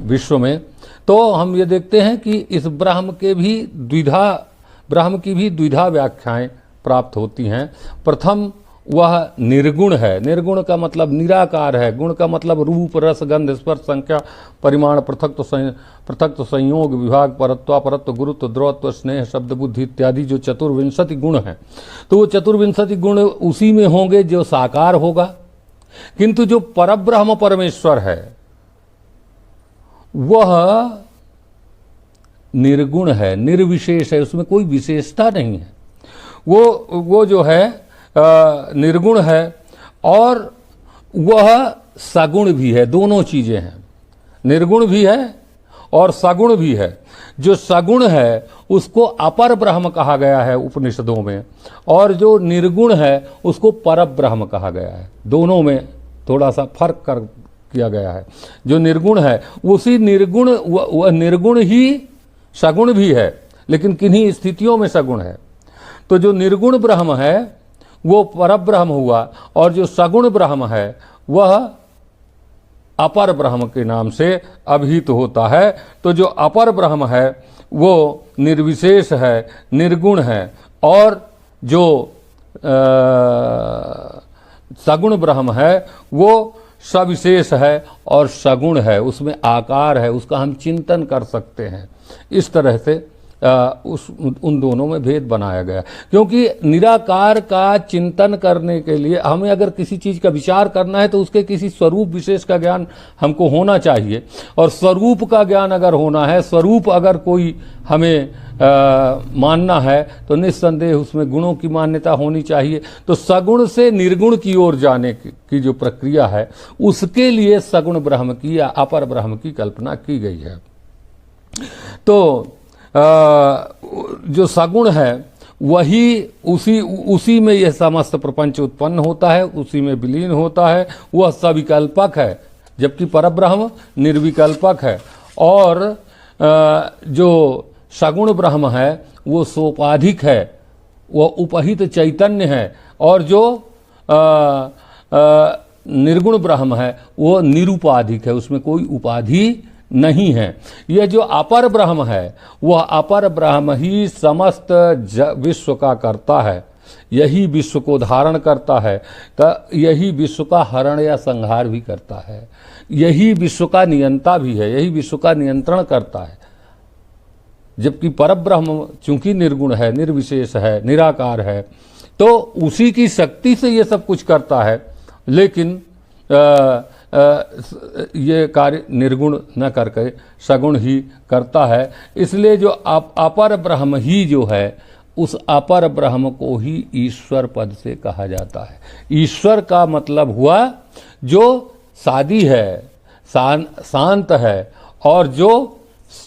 विश्व में, तो हम ये देखते हैं कि इस ब्रह्म की भी द्विधा व्याख्याएं प्राप्त होती हैं। प्रथम वह निर्गुण है। निर्गुण का मतलब निराकार है। गुण का मतलब रूप, रस, गंध, स्पर्श, संख्या, परिमाण, पृथक्त्व, संयोग, विभाग, परत्व, गुरुत्व, द्रवत्व, स्नेह, शब्द, बुद्धि इत्यादि जो 24 गुण हैं, तो वो 24 गुण उसी में होंगे जो साकार होगा। किंतु जो परब्रह्म परमेश्वर है वह निर्गुण है, निर्विशेष है, उसमें कोई विशेषता नहीं है। वो जो है निर्गुण है और वह सगुण भी है। दोनों चीजें हैं, निर्गुण भी है और सगुण भी है। जो सगुण है उसको अपर ब्रह्म कहा गया है उपनिषदों में, और जो निर्गुण है उसको परब्रह्म कहा गया है। दोनों में थोड़ा सा फर्क किया गया है। जो निर्गुण है उसी निर्गुण, वह निर्गुण ही सगुण भी है, लेकिन किन्हीं स्थितियों में सगुण है। तो जो निर्गुण ब्रह्म है वो परब्रह्म हुआ और जो सगुण ब्रह्म है वह अपर ब्रह्म के नाम से अभिहित होता है। तो जो अपर ब्रह्म है वो निर्विशेष है, निर्गुण है, और जो सगुण ब्रह्म है वो सविशेष है और सगुण है, उसमें आकार है, उसका हम चिंतन कर सकते हैं। इस तरह से उन दोनों में भेद बनाया गया, क्योंकि निराकार का चिंतन करने के लिए हमें अगर किसी चीज़ का विचार करना है तो उसके किसी स्वरूप विशेष का ज्ञान हमको होना चाहिए, और स्वरूप का ज्ञान अगर होना है, स्वरूप अगर कोई हमें मानना है तो निस्संदेह उसमें गुणों की मान्यता होनी चाहिए। तो सगुण से निर्गुण की ओर जाने की जो प्रक्रिया है उसके लिए सगुण ब्रह्म की या अपर ब्रह्म की कल्पना की गई है। तो जो सगुण है वही उसी में यह समस्त प्रपंच उत्पन्न होता है, उसी में विलीन होता है, वह सविकल्पक है, जबकि परब्रह्म निर्विकल्पक है। और जो सगुण ब्रह्म है वो सोपाधिक है, वह उपहित चैतन्य है, और जो निर्गुण ब्रह्म है वो निरुपाधिक है, उसमें कोई उपाधि नहीं है। यह जो अपर ब्रह्म है वह अपर ब्रह्म ही समस्त विश्व का करता है, यही विश्व को धारण करता है, यही विश्व का हरण या संहार भी करता है, यही विश्व का नियंता भी है, यही विश्व का नियंत्रण करता है। जबकि परब्रह्म चूंकि निर्गुण है, निर्विशेष है, निराकार है, तो उसी की शक्ति से ये सब कुछ करता है, लेकिन ये कार्य निर्गुण न करके सगुण ही करता है। इसलिए जो अपर ब्रह्म ही जो है उस अपर ब्रह्म को ही ईश्वर पद से कहा जाता है। ईश्वर का मतलब हुआ जो सादी है, शांत है, और जो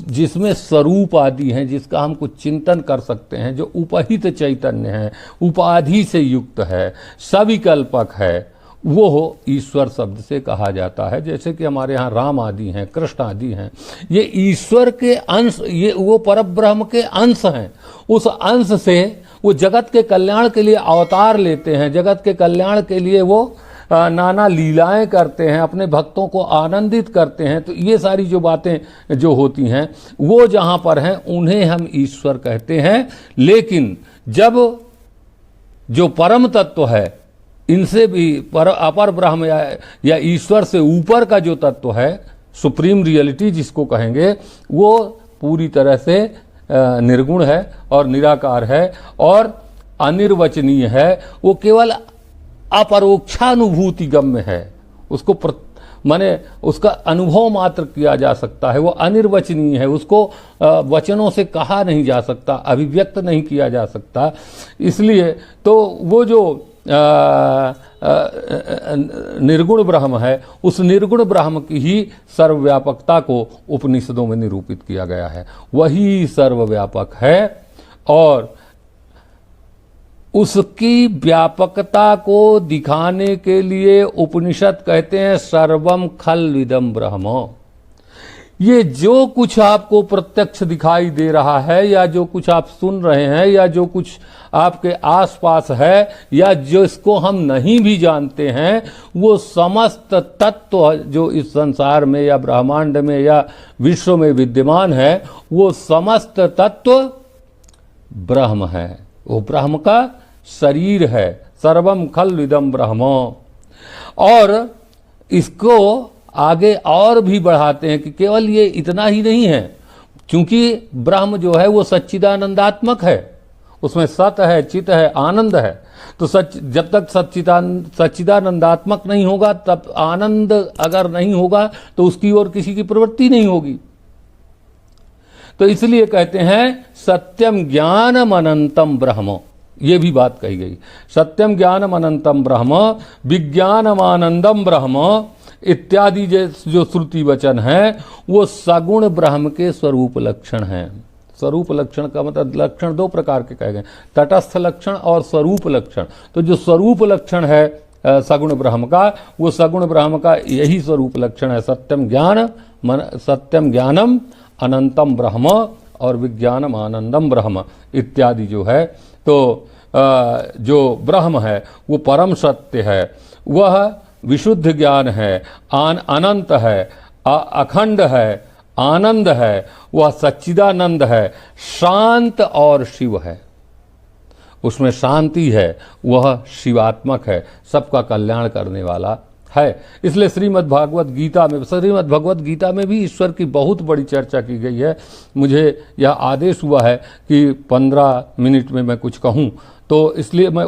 जिसमें स्वरूप आदि हैं, जिसका हम कुछ चिंतन कर सकते हैं, जो उपहित चैतन्य है, उपाधि से युक्त है, सविकल्पक है, वो हो ईश्वर शब्द से कहा जाता है। जैसे कि हमारे यहाँ राम आदि हैं, कृष्ण आदि हैं, ये ईश्वर के अंश, ये वो परब्रह्म के अंश हैं। उस अंश से वो जगत के कल्याण के लिए अवतार लेते हैं, जगत के कल्याण के लिए वो नाना लीलाएं करते हैं, अपने भक्तों को आनंदित करते हैं। तो ये सारी जो बातें जो होती हैं वो जहाँ पर हैं उन्हें हम ईश्वर कहते हैं। लेकिन जब जो परम तत्व है, इनसे भी अपर ब्रह्म या ईश्वर से ऊपर का जो तत्व है, सुप्रीम रियलिटी जिसको कहेंगे, वो पूरी तरह से निर्गुण है और निराकार है और अनिर्वचनीय है। वो केवल अपरोक्षानुभूति गम्य है, उसको माने उसका अनुभव मात्र किया जा सकता है। वो अनिर्वचनीय है, उसको वचनों से कहा नहीं जा सकता, अभिव्यक्त नहीं किया जा सकता। इसलिए तो वो जो निर्गुण ब्रह्म है, उस निर्गुण ब्रह्म की ही सर्वव्यापकता को उपनिषदों में निरूपित किया गया है। वही सर्वव्यापक है और उसकी व्यापकता को दिखाने के लिए उपनिषद कहते हैं सर्वम खल्विदम ब्रह्म। ये जो कुछ आपको प्रत्यक्ष दिखाई दे रहा है, या जो कुछ आप सुन रहे हैं, या जो कुछ आपके आसपास है, या जिसको हम नहीं भी जानते हैं, वो समस्त तत्व जो इस संसार में या ब्रह्मांड में या विश्व में विद्यमान है, वो समस्त तत्व ब्रह्म है। वो ब्रह्म का शरीर है, सर्वम खल्विदम ब्रह्म। और इसको आगे और भी बढ़ाते हैं कि केवल ये इतना ही नहीं है, क्योंकि ब्रह्म जो है वो सच्चिदानंदात्मक है, उसमें सत है, चित है, आनंद है। तो जब तक सच्चिदानंदात्मक नहीं होगा, तब आनंद अगर नहीं होगा तो उसकी ओर किसी की प्रवृत्ति नहीं होगी। तो इसलिए कहते हैं सत्यम ज्ञानम अनंतम ब्रह्म, ये भी बात कही गई। सत्यम ज्ञानम अनंतम ब्रह्म, विज्ञानम आनंदम ब्रह्म इत्यादि जो श्रुति वचन है, वो सगुण ब्रह्म के स्वरूप लक्षण हैं। स्वरूप लक्षण का मतलब लक्षण दो प्रकार के कहे गए, तटस्थ लक्षण और स्वरूप लक्षण। तो जो स्वरूप लक्षण है सगुण ब्रह्म का, वो सगुण ब्रह्म का यही स्वरूप लक्षण है, सत्यम ज्ञानम अनंतम ब्रह्म और विज्ञानम आनंदम ब्रह्म इत्यादि जो है। तो जो ब्रह्म है वो परम सत्य है, वह विशुद्ध ज्ञान है, अनंत है, अखंड है, आनंद है, वह सच्चिदानंद है, शांत और शिव है। उसमें शांति है, वह शिवात्मक है, सबका कल्याण करने वाला है। इसलिए श्रीमद् भागवत गीता में भी ईश्वर की बहुत बड़ी चर्चा की गई है। मुझे यह आदेश हुआ है कि 15 मिनट में मैं कुछ कहूँ, तो इसलिए मैं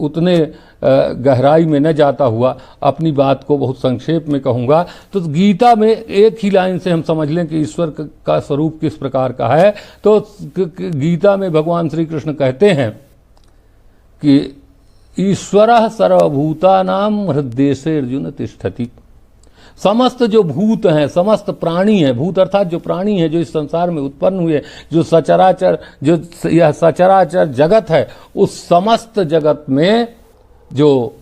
उतने गहराई में न जाता हुआ अपनी बात को बहुत संक्षेप में कहूँगा। तो गीता में एक ही लाइन से हम समझ लें कि ईश्वर का स्वरूप किस प्रकार का है। तो गीता में भगवान श्री कृष्ण कहते हैं कि ईश्वरः सर्वभूतानां हृदयेषु अर्जुन तिष्ठति। समस्त जो भूत हैं, समस्त प्राणी हैं, भूत अर्थात जो प्राणी हैं जो इस संसार में उत्पन्न हुए, जो यह सचराचर जगत है, उस समस्त जगत में जो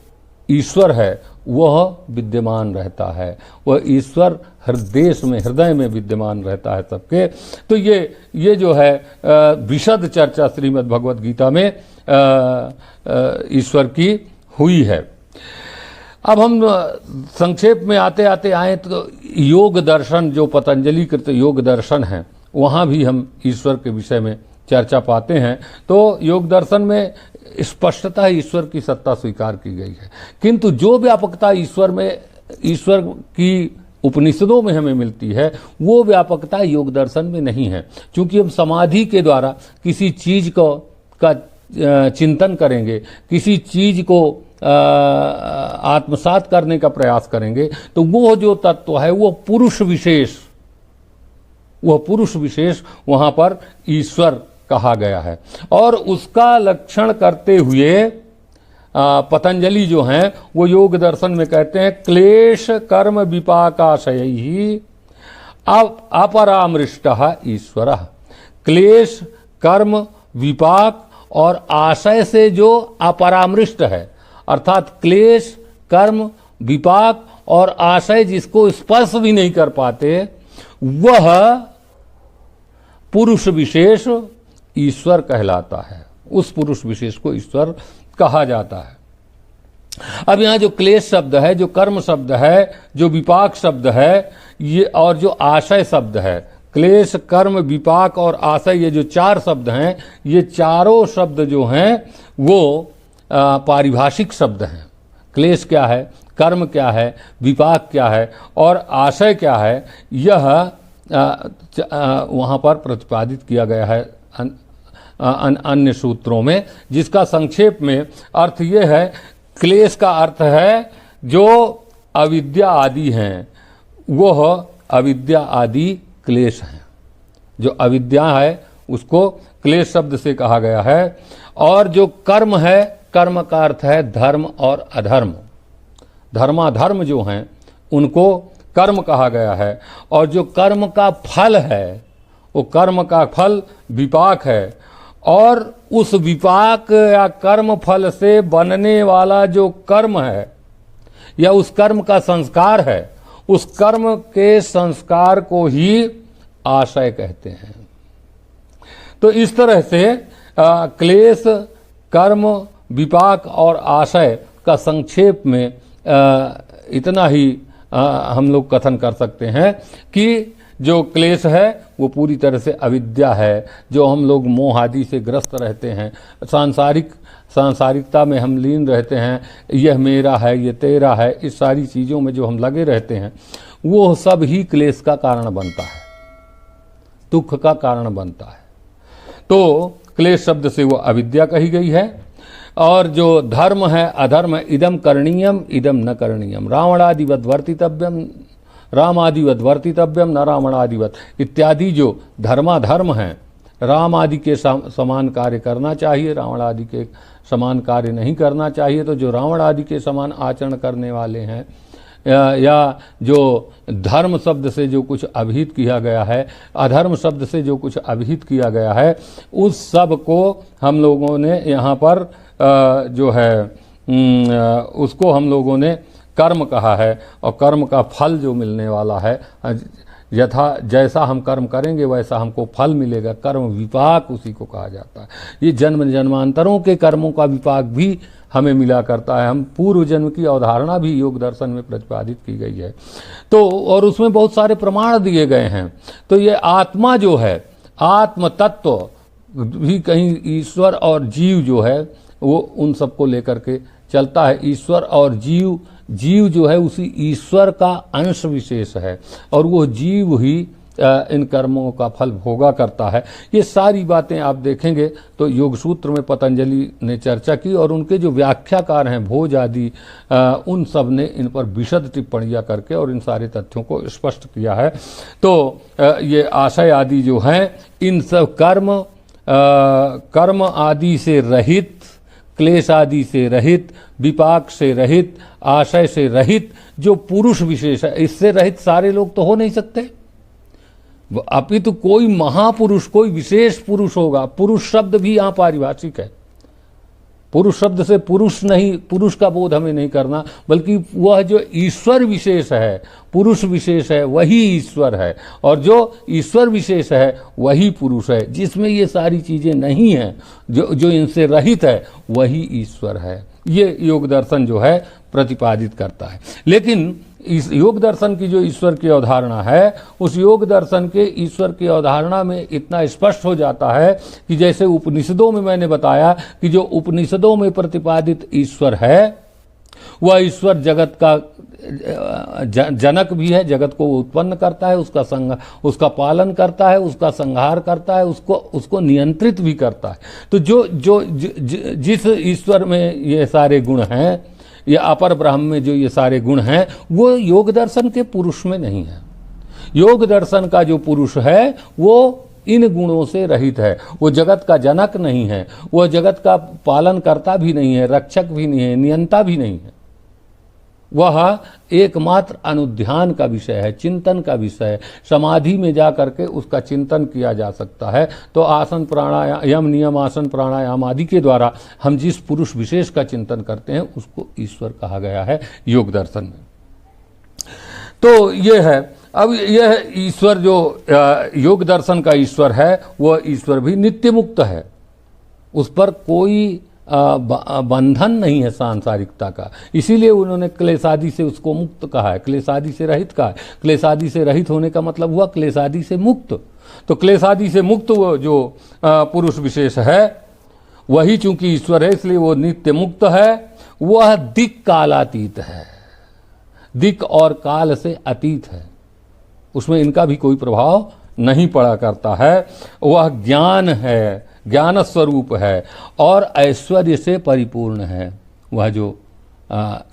ईश्वर है वह विद्यमान रहता है। वह ईश्वर हृदय में विद्यमान रहता है सबके। तो ये जो है विशद चर्चा श्रीमद् भगवद गीता में ईश्वर की हुई है। अब हम संक्षेप में आते आते आए तो योग दर्शन, जो पतंजलि कृत योग दर्शन है, वहाँ भी हम ईश्वर के विषय में चर्चा पाते हैं। तो योग दर्शन में स्पष्टतः ईश्वर की सत्ता स्वीकार की गई है, किंतु जो व्यापकता ईश्वर की उपनिषदों में हमें मिलती है वो व्यापकता योग दर्शन में नहीं है। क्योंकि हम समाधि के द्वारा किसी चीज का चिंतन करेंगे, किसी चीज को आत्मसात करने का प्रयास करेंगे, तो वो जो तत्व है वो पुरुष विशेष वहां पर ईश्वर कहा गया है। और उसका लक्षण करते हुए पतंजलि जो हैं वो योग दर्शन में कहते हैं क्लेश कर्म विपाकाशयैः अपरामृष्टः ईश्वरः। क्लेश कर्म विपाक और आशय से जो अपरामृष्ट है, अर्थात क्लेश कर्म विपाक और आशय जिसको स्पर्श भी नहीं कर पाते, वह पुरुष विशेष ईश्वर कहलाता है। उस पुरुष विशेष को ईश्वर कहा जाता है। अब यहाँ जो क्लेश शब्द है, जो कर्म शब्द है, जो विपाक शब्द है, ये और जो आशय शब्द है, क्लेश कर्म विपाक और आशय, ये जो 4 शब्द हैं, ये चारों शब्द जो हैं वो पारिभाषिक शब्द हैं। क्लेश क्या है, कर्म क्या है, विपाक क्या है और आशय क्या है, यह वहाँ पर प्रतिपादित किया गया है अन्य सूत्रों में, जिसका संक्षेप में अर्थ ये है। क्लेश का अर्थ है जो अविद्या आदि हैं, वह अविद्या आदि क्लेश हैं। जो अविद्या है उसको क्लेश शब्द से कहा गया है। और जो कर्म है, कर्म का अर्थ है धर्म और अधर्म। धर्माधर्म जो हैं उनको कर्म कहा गया है। और जो कर्म का फल है, वो कर्म का फल विपाक है। और उस विपाक या कर्म फल से बनने वाला जो कर्म है या उस कर्म का संस्कार है, उस कर्म के संस्कार को ही आशय कहते हैं। तो इस तरह से क्लेश कर्म विपाक और आशय का संक्षेप में इतना ही हम लोग कथन कर सकते हैं कि जो क्लेश है वो पूरी तरह से अविद्या है। जो हम लोग मोह आदि से ग्रस्त रहते हैं, सांसारिकता में हम लीन रहते हैं, यह मेरा है, यह तेरा है, इस सारी चीज़ों में जो हम लगे रहते हैं, वो सब ही क्लेश का कारण बनता है, दुख का कारण बनता है। तो क्लेश शब्द से वो अविद्या कही गई है। और जो धर्म है अधर्म है, इदम करणीयम इदम न करणीयम, रावणादिवत वर्तितव्यम रामादिवत वर्तितव्यम न रावणादिवत इत्यादि जो धर्माधर्म हैं, राम आदि के समान कार्य करना चाहिए, रावण आदि के समान कार्य नहीं करना चाहिए। तो जो रावण आदि के समान आचरण करने वाले हैं या जो धर्म शब्द से जो कुछ अभिहित किया गया है, अधर्म शब्द से जो कुछ अभिहित किया गया है, उस सब को हम लोगों ने यहाँ पर जो है उसको हम लोगों ने कर्म कहा है। और कर्म का फल जो मिलने वाला है, जैसा हम कर्म करेंगे वैसा हमको फल मिलेगा, कर्म विपाक उसी को कहा जाता है। ये जन्म जन्मांतरों के कर्मों का विपाक भी हमें मिला करता है। हम पूर्व जन्म की अवधारणा भी योग दर्शन में प्रतिपादित की गई है। तो और उसमें बहुत सारे प्रमाण दिए गए हैं। तो ये आत्मा जो है, आत्म तत्व भी कहीं ईश्वर और जीव जो है वो उन सबको लेकर के चलता है। ईश्वर और जीव, जीव जो है उसी ईश्वर का अंश विशेष है और वो जीव ही इन कर्मों का फल भोगा करता है। ये सारी बातें आप देखेंगे तो योग सूत्र में पतंजलि ने चर्चा की और उनके जो व्याख्याकार हैं भोज आदि उन सब ने इन पर विशद टिप्पणियां करके और इन सारे तथ्यों को स्पष्ट किया है। तो ये आशय आदि जो हैं इन सब कर्म आदि से रहित, क्लेश आदि से रहित, विपाक से रहित, आशय से रहित जो पुरुष विशेष है, इससे रहित सारे लोग तो हो नहीं सकते। अपितु कोई महापुरुष, कोई विशेष पुरुष होगा। पुरुष शब्द भी यहाँ पारिभाषिक है। पुरुष शब्द से पुरुष नहीं, पुरुष का बोध हमें नहीं करना, बल्कि वह जो ईश्वर विशेष है, पुरुष विशेष है, वही ईश्वर है और जो ईश्वर विशेष है वही पुरुष है। जिसमें ये सारी चीजें नहीं हैं, जो इनसे रहित है, वही ईश्वर है। ये योग दर्शन जो है प्रतिपादित करता है। लेकिन इस योग दर्शन की जो ईश्वर की अवधारणा है, उस योग दर्शन के ईश्वर की अवधारणा में इतना स्पष्ट हो जाता है कि जैसे उपनिषदों में मैंने बताया कि जो उपनिषदों में प्रतिपादित ईश्वर है वह ईश्वर जगत का जनक भी है, जगत को उत्पन्न करता है, उसका पालन करता है, उसका संहार करता है, उसको नियंत्रित भी करता है। तो जिस ईश्वर में ये सारे गुण हैं, ये अपर ब्रह्म में जो ये सारे गुण हैं, वो योग दर्शन के पुरुष में नहीं है। योग दर्शन का जो पुरुष है वो इन गुणों से रहित है। वो जगत का जनक नहीं है, वह जगत का पालन करता भी नहीं है, रक्षक भी नहीं है, नियंता भी नहीं है। वह एकमात्र अनुध्यान का विषय है, चिंतन का विषय है। समाधि में जा करके उसका चिंतन किया जा सकता है। तो आसन प्राणायाम, नियम आसन प्राणायाम आदि के द्वारा हम जिस पुरुष विशेष का चिंतन करते हैं उसको ईश्वर कहा गया है योग दर्शन में। तो ये है। अब यह ईश्वर जो योग दर्शन का ईश्वर है, वह ईश्वर भी नित्य मुक्त है। उस पर कोई बंधन नहीं है सांसारिकता का। इसीलिए उन्होंने क्लेशादि से उसको मुक्त कहा है, क्लेशादि से रहित कहा है। क्लेशादि से रहित होने का मतलब हुआ क्लेशादि से मुक्त। तो क्लेशादि से मुक्त वो जो पुरुष विशेष है वही चूंकि ईश्वर है, इसलिए वो नित्य मुक्त है। वह दिक् कालातीत है, दिक् और काल से अतीत है, उसमें इनका भी कोई प्रभाव नहीं पड़ा करता है। वह ज्ञान है, ज्ञान स्वरूप है और ऐश्वर्य से परिपूर्ण है। वह जो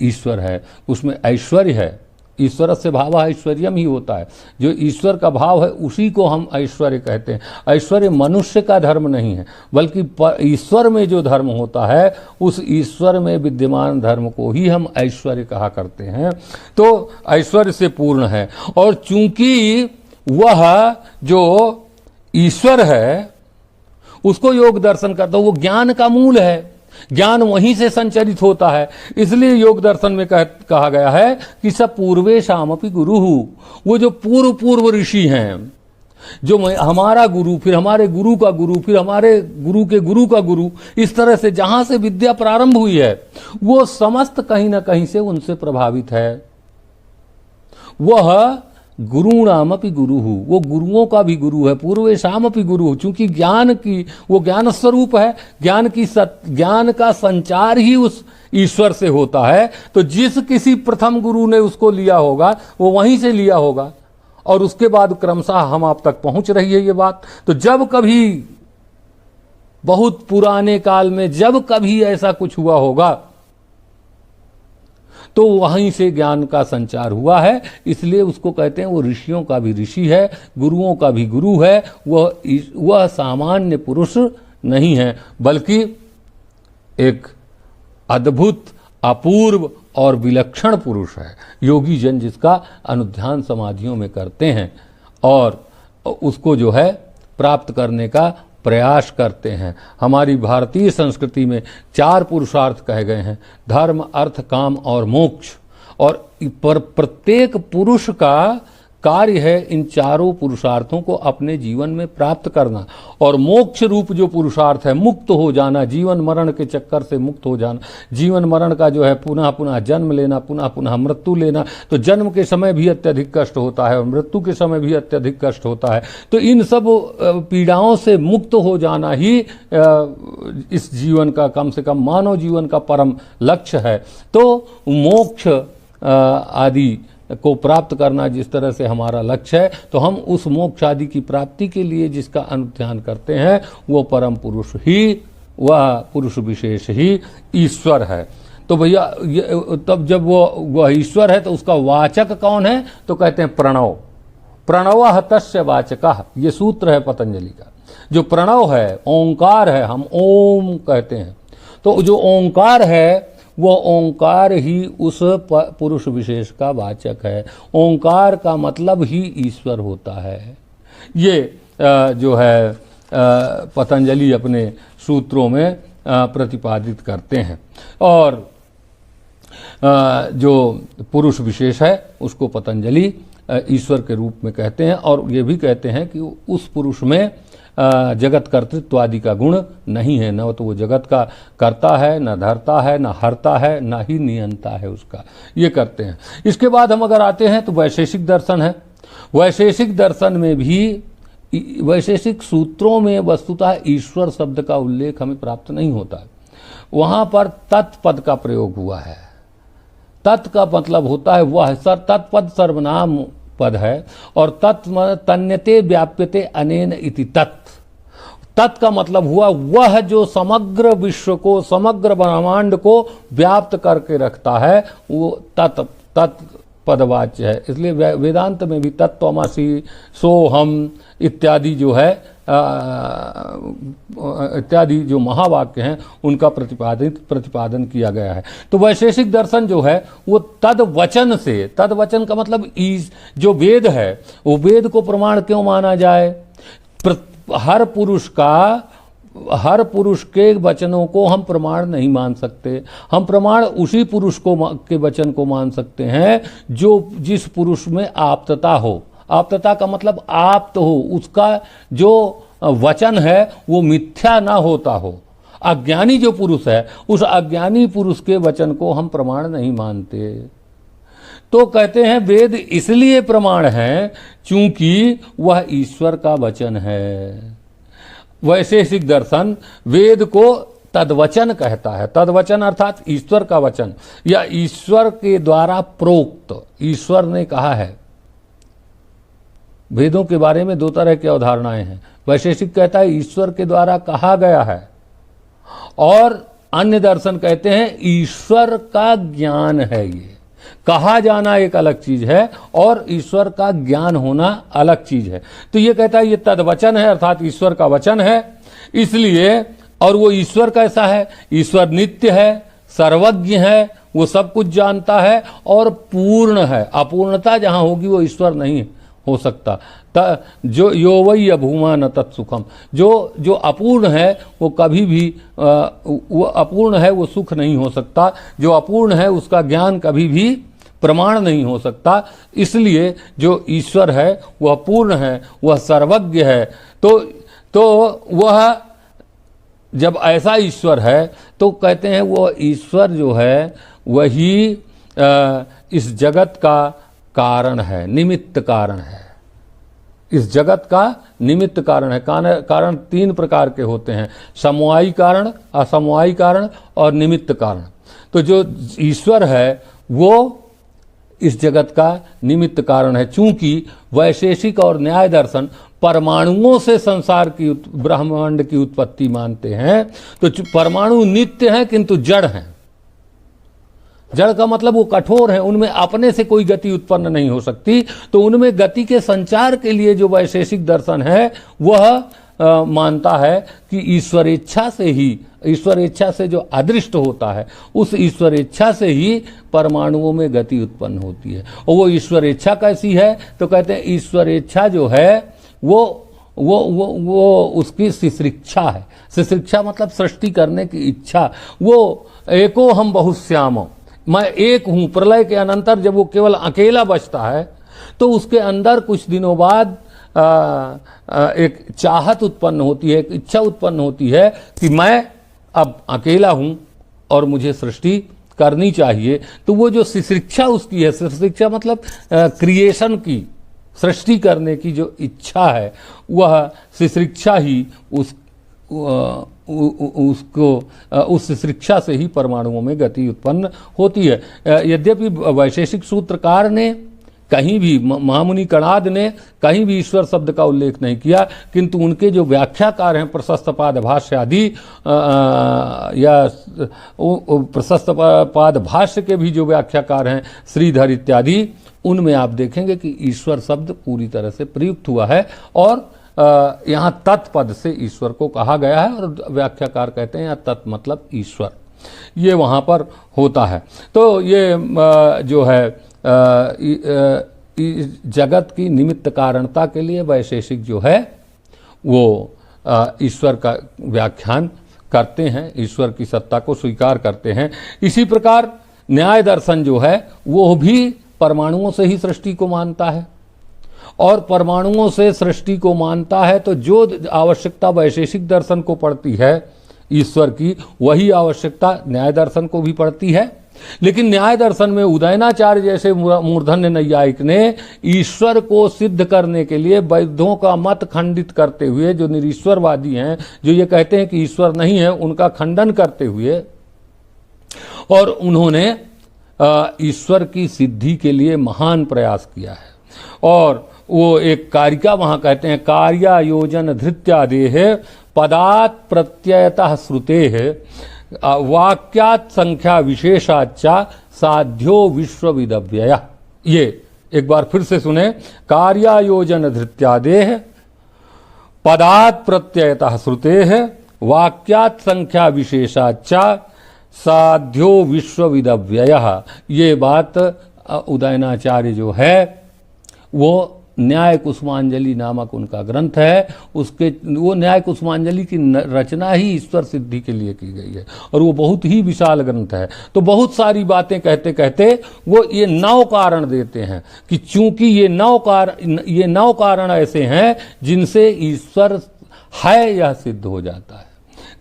ईश्वर है उसमें ऐश्वर्य है। ईश्वर से भाव ऐश्वर्यम ही होता है। जो ईश्वर का भाव है उसी को हम ऐश्वर्य कहते हैं। ऐश्वर्य मनुष्य का धर्म नहीं है, बल्कि ईश्वर में जो धर्म होता है उस ईश्वर में विद्यमान धर्म को ही हम ऐश्वर्य कहा करते हैं। तो ऐश्वर्य से पूर्ण है और चूंकि वह जो ईश्वर है उसको योग दर्शन करता, वो ज्ञान का मूल है, ज्ञान वहीं से संचरित होता है। इसलिए योग दर्शन में कहा गया है कि स पूर्वे शामपि गुरु। वो जो पूर्व ऋषि हैं, जो हमारा गुरु, फिर हमारे गुरु का गुरु, फिर हमारे गुरु के गुरु का गुरु, इस तरह से जहां से विद्या प्रारंभ हुई है वो समस्त कहीं ना कहीं से उनसे प्रभावित है। वह गुरुणामपि गुरु, वो गुरुओं का भी गुरु है। पूर्वेशामपि गुरु, चूंकि ज्ञान की वो ज्ञान स्वरूप है, ज्ञान का संचार ही उस ईश्वर से होता है। तो जिस किसी प्रथम गुरु ने उसको लिया होगा वो वहीं से लिया होगा और उसके बाद क्रमशः हम आप तक पहुंच रही है ये बात। तो जब कभी बहुत पुराने काल में जब कभी ऐसा कुछ हुआ होगा तो वहीं से ज्ञान का संचार हुआ है। इसलिए उसको कहते हैं वो ऋषियों का भी ऋषि है, गुरुओं का भी गुरु है। वह सामान्य पुरुष नहीं है, बल्कि एक अद्भुत, अपूर्व और विलक्षण पुरुष है। योगी जन जिसका अनुध्यान समाधियों में करते हैं और उसको जो है प्राप्त करने का प्रयास करते हैं। हमारी भारतीय संस्कृति में 4 पुरुषार्थ कहे गए हैं, धर्म, अर्थ, काम और मोक्ष। और प्रत्येक पुरुष का कार्य है इन चारों पुरुषार्थों को अपने जीवन में प्राप्त करना। और मोक्ष रूप जो पुरुषार्थ है, मुक्त हो जाना, जीवन मरण के चक्कर से मुक्त हो जाना, जीवन मरण का जो है पुनः पुनः जन्म लेना, पुनः पुनः मृत्यु लेना। तो जन्म के समय भी अत्यधिक कष्ट होता है और मृत्यु के समय भी अत्यधिक कष्ट होता है। तो इन सब पीड़ाओं से मुक्त हो जाना ही इस जीवन का, कम से कम मानव जीवन का परम लक्ष्य है। तो मोक्ष आदि को प्राप्त करना जिस तरह से हमारा लक्ष्य है, तो हम उस मोक्ष आदि की प्राप्ति के लिए जिसका अनुध्यान करते हैं वो परम पुरुष ही, वह पुरुष विशेष ही ईश्वर है। तो भैया तब जब वह ईश्वर है तो उसका वाचक कौन है? तो कहते हैं प्रणव। प्रणव तस्य वाचकः, ये सूत्र है पतंजलि का। जो प्रणव है, ओंकार है, हम ओम कहते हैं, तो जो ओंकार है वो ओंकार ही उस पुरुष विशेष का वाचक है। ओंकार का मतलब ही ईश्वर होता है। ये जो है पतंजलि अपने सूत्रों में प्रतिपादित करते हैं। और जो पुरुष विशेष है उसको पतंजलि ईश्वर के रूप में कहते हैं। और ये भी कहते हैं कि उस पुरुष में जगत कर्तृत्व आदि का गुण नहीं है, न तो वो जगत का करता है, न धरता है, न हरता है, न ही नियंता है उसका, ये करते हैं। इसके बाद हम अगर आते हैं तो वैशेषिक दर्शन है। वैशेषिक दर्शन में भी, वैशेषिक सूत्रों में वस्तुतः ईश्वर शब्द का उल्लेख हमें प्राप्त नहीं होता है। वहाँ पर तत्पद का प्रयोग हुआ है। तत् का मतलब होता है वह, तत्पद सर्वनाम पद है और तत् तन्यते व्याप्यते अनेन इति तत्। तत् का मतलब हुआ वह जो समग्र विश्व को, समग्र ब्रह्मांड को व्याप्त करके रखता है, वो तत् पदवाच्य है। इसलिए वेदांत में भी तत्त्वमसि, सोहम इत्यादि जो है इत्यादि जो महावाक्य हैं उनका प्रतिपादन किया गया है। तो वैशेषिक दर्शन जो है वो तद वचन से, तद वचन का मतलब जो वेद है वो वेद को प्रमाण क्यों माना जाए? हर पुरुष के वचनों को हम प्रमाण नहीं मान सकते। हम प्रमाण उसी पुरुष के वचन को मान सकते हैं जो जिस पुरुष में आप्तता हो। आप्तता का मतलब आप्त हो, उसका जो वचन है वो मिथ्या ना होता हो। अज्ञानी जो पुरुष है उस अज्ञानी पुरुष के वचन को हम प्रमाण नहीं मानते। तो कहते हैं वेद इसलिए प्रमाण है क्योंकि वह ईश्वर का वचन है। वैशेषिक दर्शन वेद को तद्वचन कहता है। तद्वचन अर्थात ईश्वर का वचन या ईश्वर के द्वारा प्रोक्त, ईश्वर ने कहा है। वेदों के बारे में दो तरह की अवधारणाएं हैं। वैशेषिक कहता है ईश्वर के द्वारा कहा गया है, और अन्य दर्शन कहते हैं ईश्वर का ज्ञान है। ये कहा जाना एक अलग चीज है और ईश्वर का ज्ञान होना अलग चीज है। तो ये कहता है ये तद्वचन है अर्थात ईश्वर का वचन है, इसलिए। और वो ईश्वर कैसा है? ईश्वर नित्य है, सर्वज्ञ है, वो सब कुछ जानता है और पूर्ण है। अपूर्णता जहां होगी वो ईश्वर नहीं हो सकता। जो यो वै अभूमा न तत्सुखम, जो अपूर्ण है वो कभी भी वो अपूर्ण है, वो सुख नहीं हो सकता। जो अपूर्ण है उसका ज्ञान कभी भी प्रमाण नहीं हो सकता। इसलिए जो ईश्वर है वह पूर्ण है, वह सर्वज्ञ है। तो वह जब ऐसा ईश्वर है तो कहते हैं वो ईश्वर जो है वही इस जगत का कारण है, निमित्त कारण है। इस जगत का निमित्त कारण है। कारण तीन प्रकार के होते हैं, समवायी कारण, असमवायी कारण और निमित्त कारण। तो जो ईश्वर है वो इस जगत का निमित्त कारण है। चूंकि वैशेषिक और न्याय दर्शन परमाणुओं से संसार की, ब्रह्मांड की उत्पत्ति मानते हैं, तो परमाणु नित्य हैं किंतु जड़ हैं। जड़ का मतलब वो कठोर है, उनमें अपने से कोई गति उत्पन्न नहीं हो सकती। तो उनमें गति के संचार के लिए जो वैशेषिक दर्शन है वह मानता है कि ईश्वर इच्छा से ही, ईश्वर इच्छा से जो अदृष्ट होता है उस ईश्वर इच्छा से ही परमाणुओं में गति उत्पन्न होती है। और वो ईश्वर इच्छा कैसी है? तो कहते हैं ईश्वर इच्छा जो है वो उसकी शिश्रिक्षा है। शिश्रिक्षा मतलब सृष्टि करने की इच्छा। वो एको हम बहुश्यामो, मैं एक हूं। प्रलय के अनंतर जब वो केवल अकेला बचता है तो उसके अंदर कुछ दिनों बाद एक चाहत उत्पन्न होती है, एक इच्छा उत्पन्न होती है कि मैं अब अकेला हूँ और मुझे सृष्टि करनी चाहिए। तो वो जो शिक्षा उसकी है, शिक्षा मतलब क्रिएशन की, सृष्टि करने की जो इच्छा है, वह शिक्षा ही उस शिक्षा से ही परमाणुओं में गति उत्पन्न होती है। यद्यपि वैशेषिक सूत्रकार ने कहीं भी, महामुनि कणाद ने कहीं भी ईश्वर शब्द का उल्लेख नहीं किया, किंतु उनके जो व्याख्याकार हैं प्रशस्त पाद भाष्य आदि या प्रशस्त पाद भाष्य के भी जो व्याख्याकार हैं श्रीधर इत्यादि, उनमें आप देखेंगे कि ईश्वर शब्द पूरी तरह से प्रयुक्त हुआ है और यहाँ तत्पद से ईश्वर को कहा गया है और व्याख्याकार कहते हैं यहाँ तत् मतलब ईश्वर, ये वहाँ पर होता है। तो ये जो है जगत की निमित्त कारणता के लिए वैशेषिक जो है वो ईश्वर का व्याख्यान करते हैं, ईश्वर की सत्ता को स्वीकार करते हैं। इसी प्रकार न्याय दर्शन जो है वो भी परमाणुओं से ही सृष्टि को मानता है और परमाणुओं से सृष्टि को मानता है, तो जो आवश्यकता वैशेषिक दर्शन को पड़ती है ईश्वर की, वही आवश्यकता न्याय दर्शन को भी पड़ती है। लेकिन न्याय दर्शन में उदयनाचार्य जैसे मूर्धन्य नैयायिक ने ईश्वर को सिद्ध करने के लिए वैद्यों का मत खंडित करते हुए, जो निरीश्वरवादी हैं, जो ये कहते हैं कि ईश्वर नहीं है, उनका खंडन करते हुए, और उन्होंने ईश्वर की सिद्धि के लिए महान प्रयास किया है। और वो एक कारिका वहां कहते हैं, कार्यायोजन धृत्यादेह पदात् प्रत्ययतः श्रुतेः वाक्यात् संख्या विशेषाच्चा साध्यो विश्वविदव्ययः। ये एक बार फिर से सुने, कार्यायोजन धृत्यादेह पदात् प्रत्ययतः श्रुतेः वाक्यात् संख्या विशेषाच्चा साध्यो विश्वविदव्ययः। ये बात उदयनाचार्य जो है वो न्याय कुसुमांजलि नामक उनका ग्रंथ है, उसके वो न्याय कुसुमांजलि की रचना ही ईश्वर सिद्धि के लिए की गई है और वो बहुत ही विशाल ग्रंथ है। तो बहुत सारी बातें कहते कहते वो ये 9 कारण देते हैं कि चूंकि ये 9 कारण ऐसे हैं जिनसे ईश्वर है यह सिद्ध हो जाता है।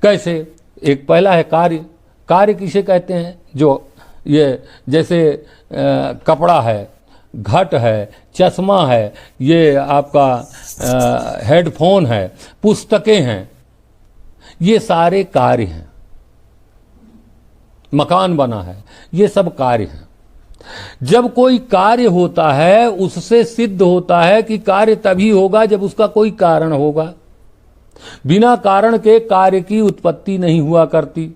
कैसे? एक पहला है कार्य। कार्य किसे कहते हैं? जो ये जैसे कपड़ा है, घट है, चश्मा है, ये आपका हेडफोन है, पुस्तकें हैं, ये सारे कार्य हैं। मकान बना है, ये सब कार्य हैं। जब कोई कार्य होता है उससे सिद्ध होता है कि कार्य तभी होगा जब उसका कोई कारण होगा। बिना कारण के कार्य की उत्पत्ति नहीं हुआ करती।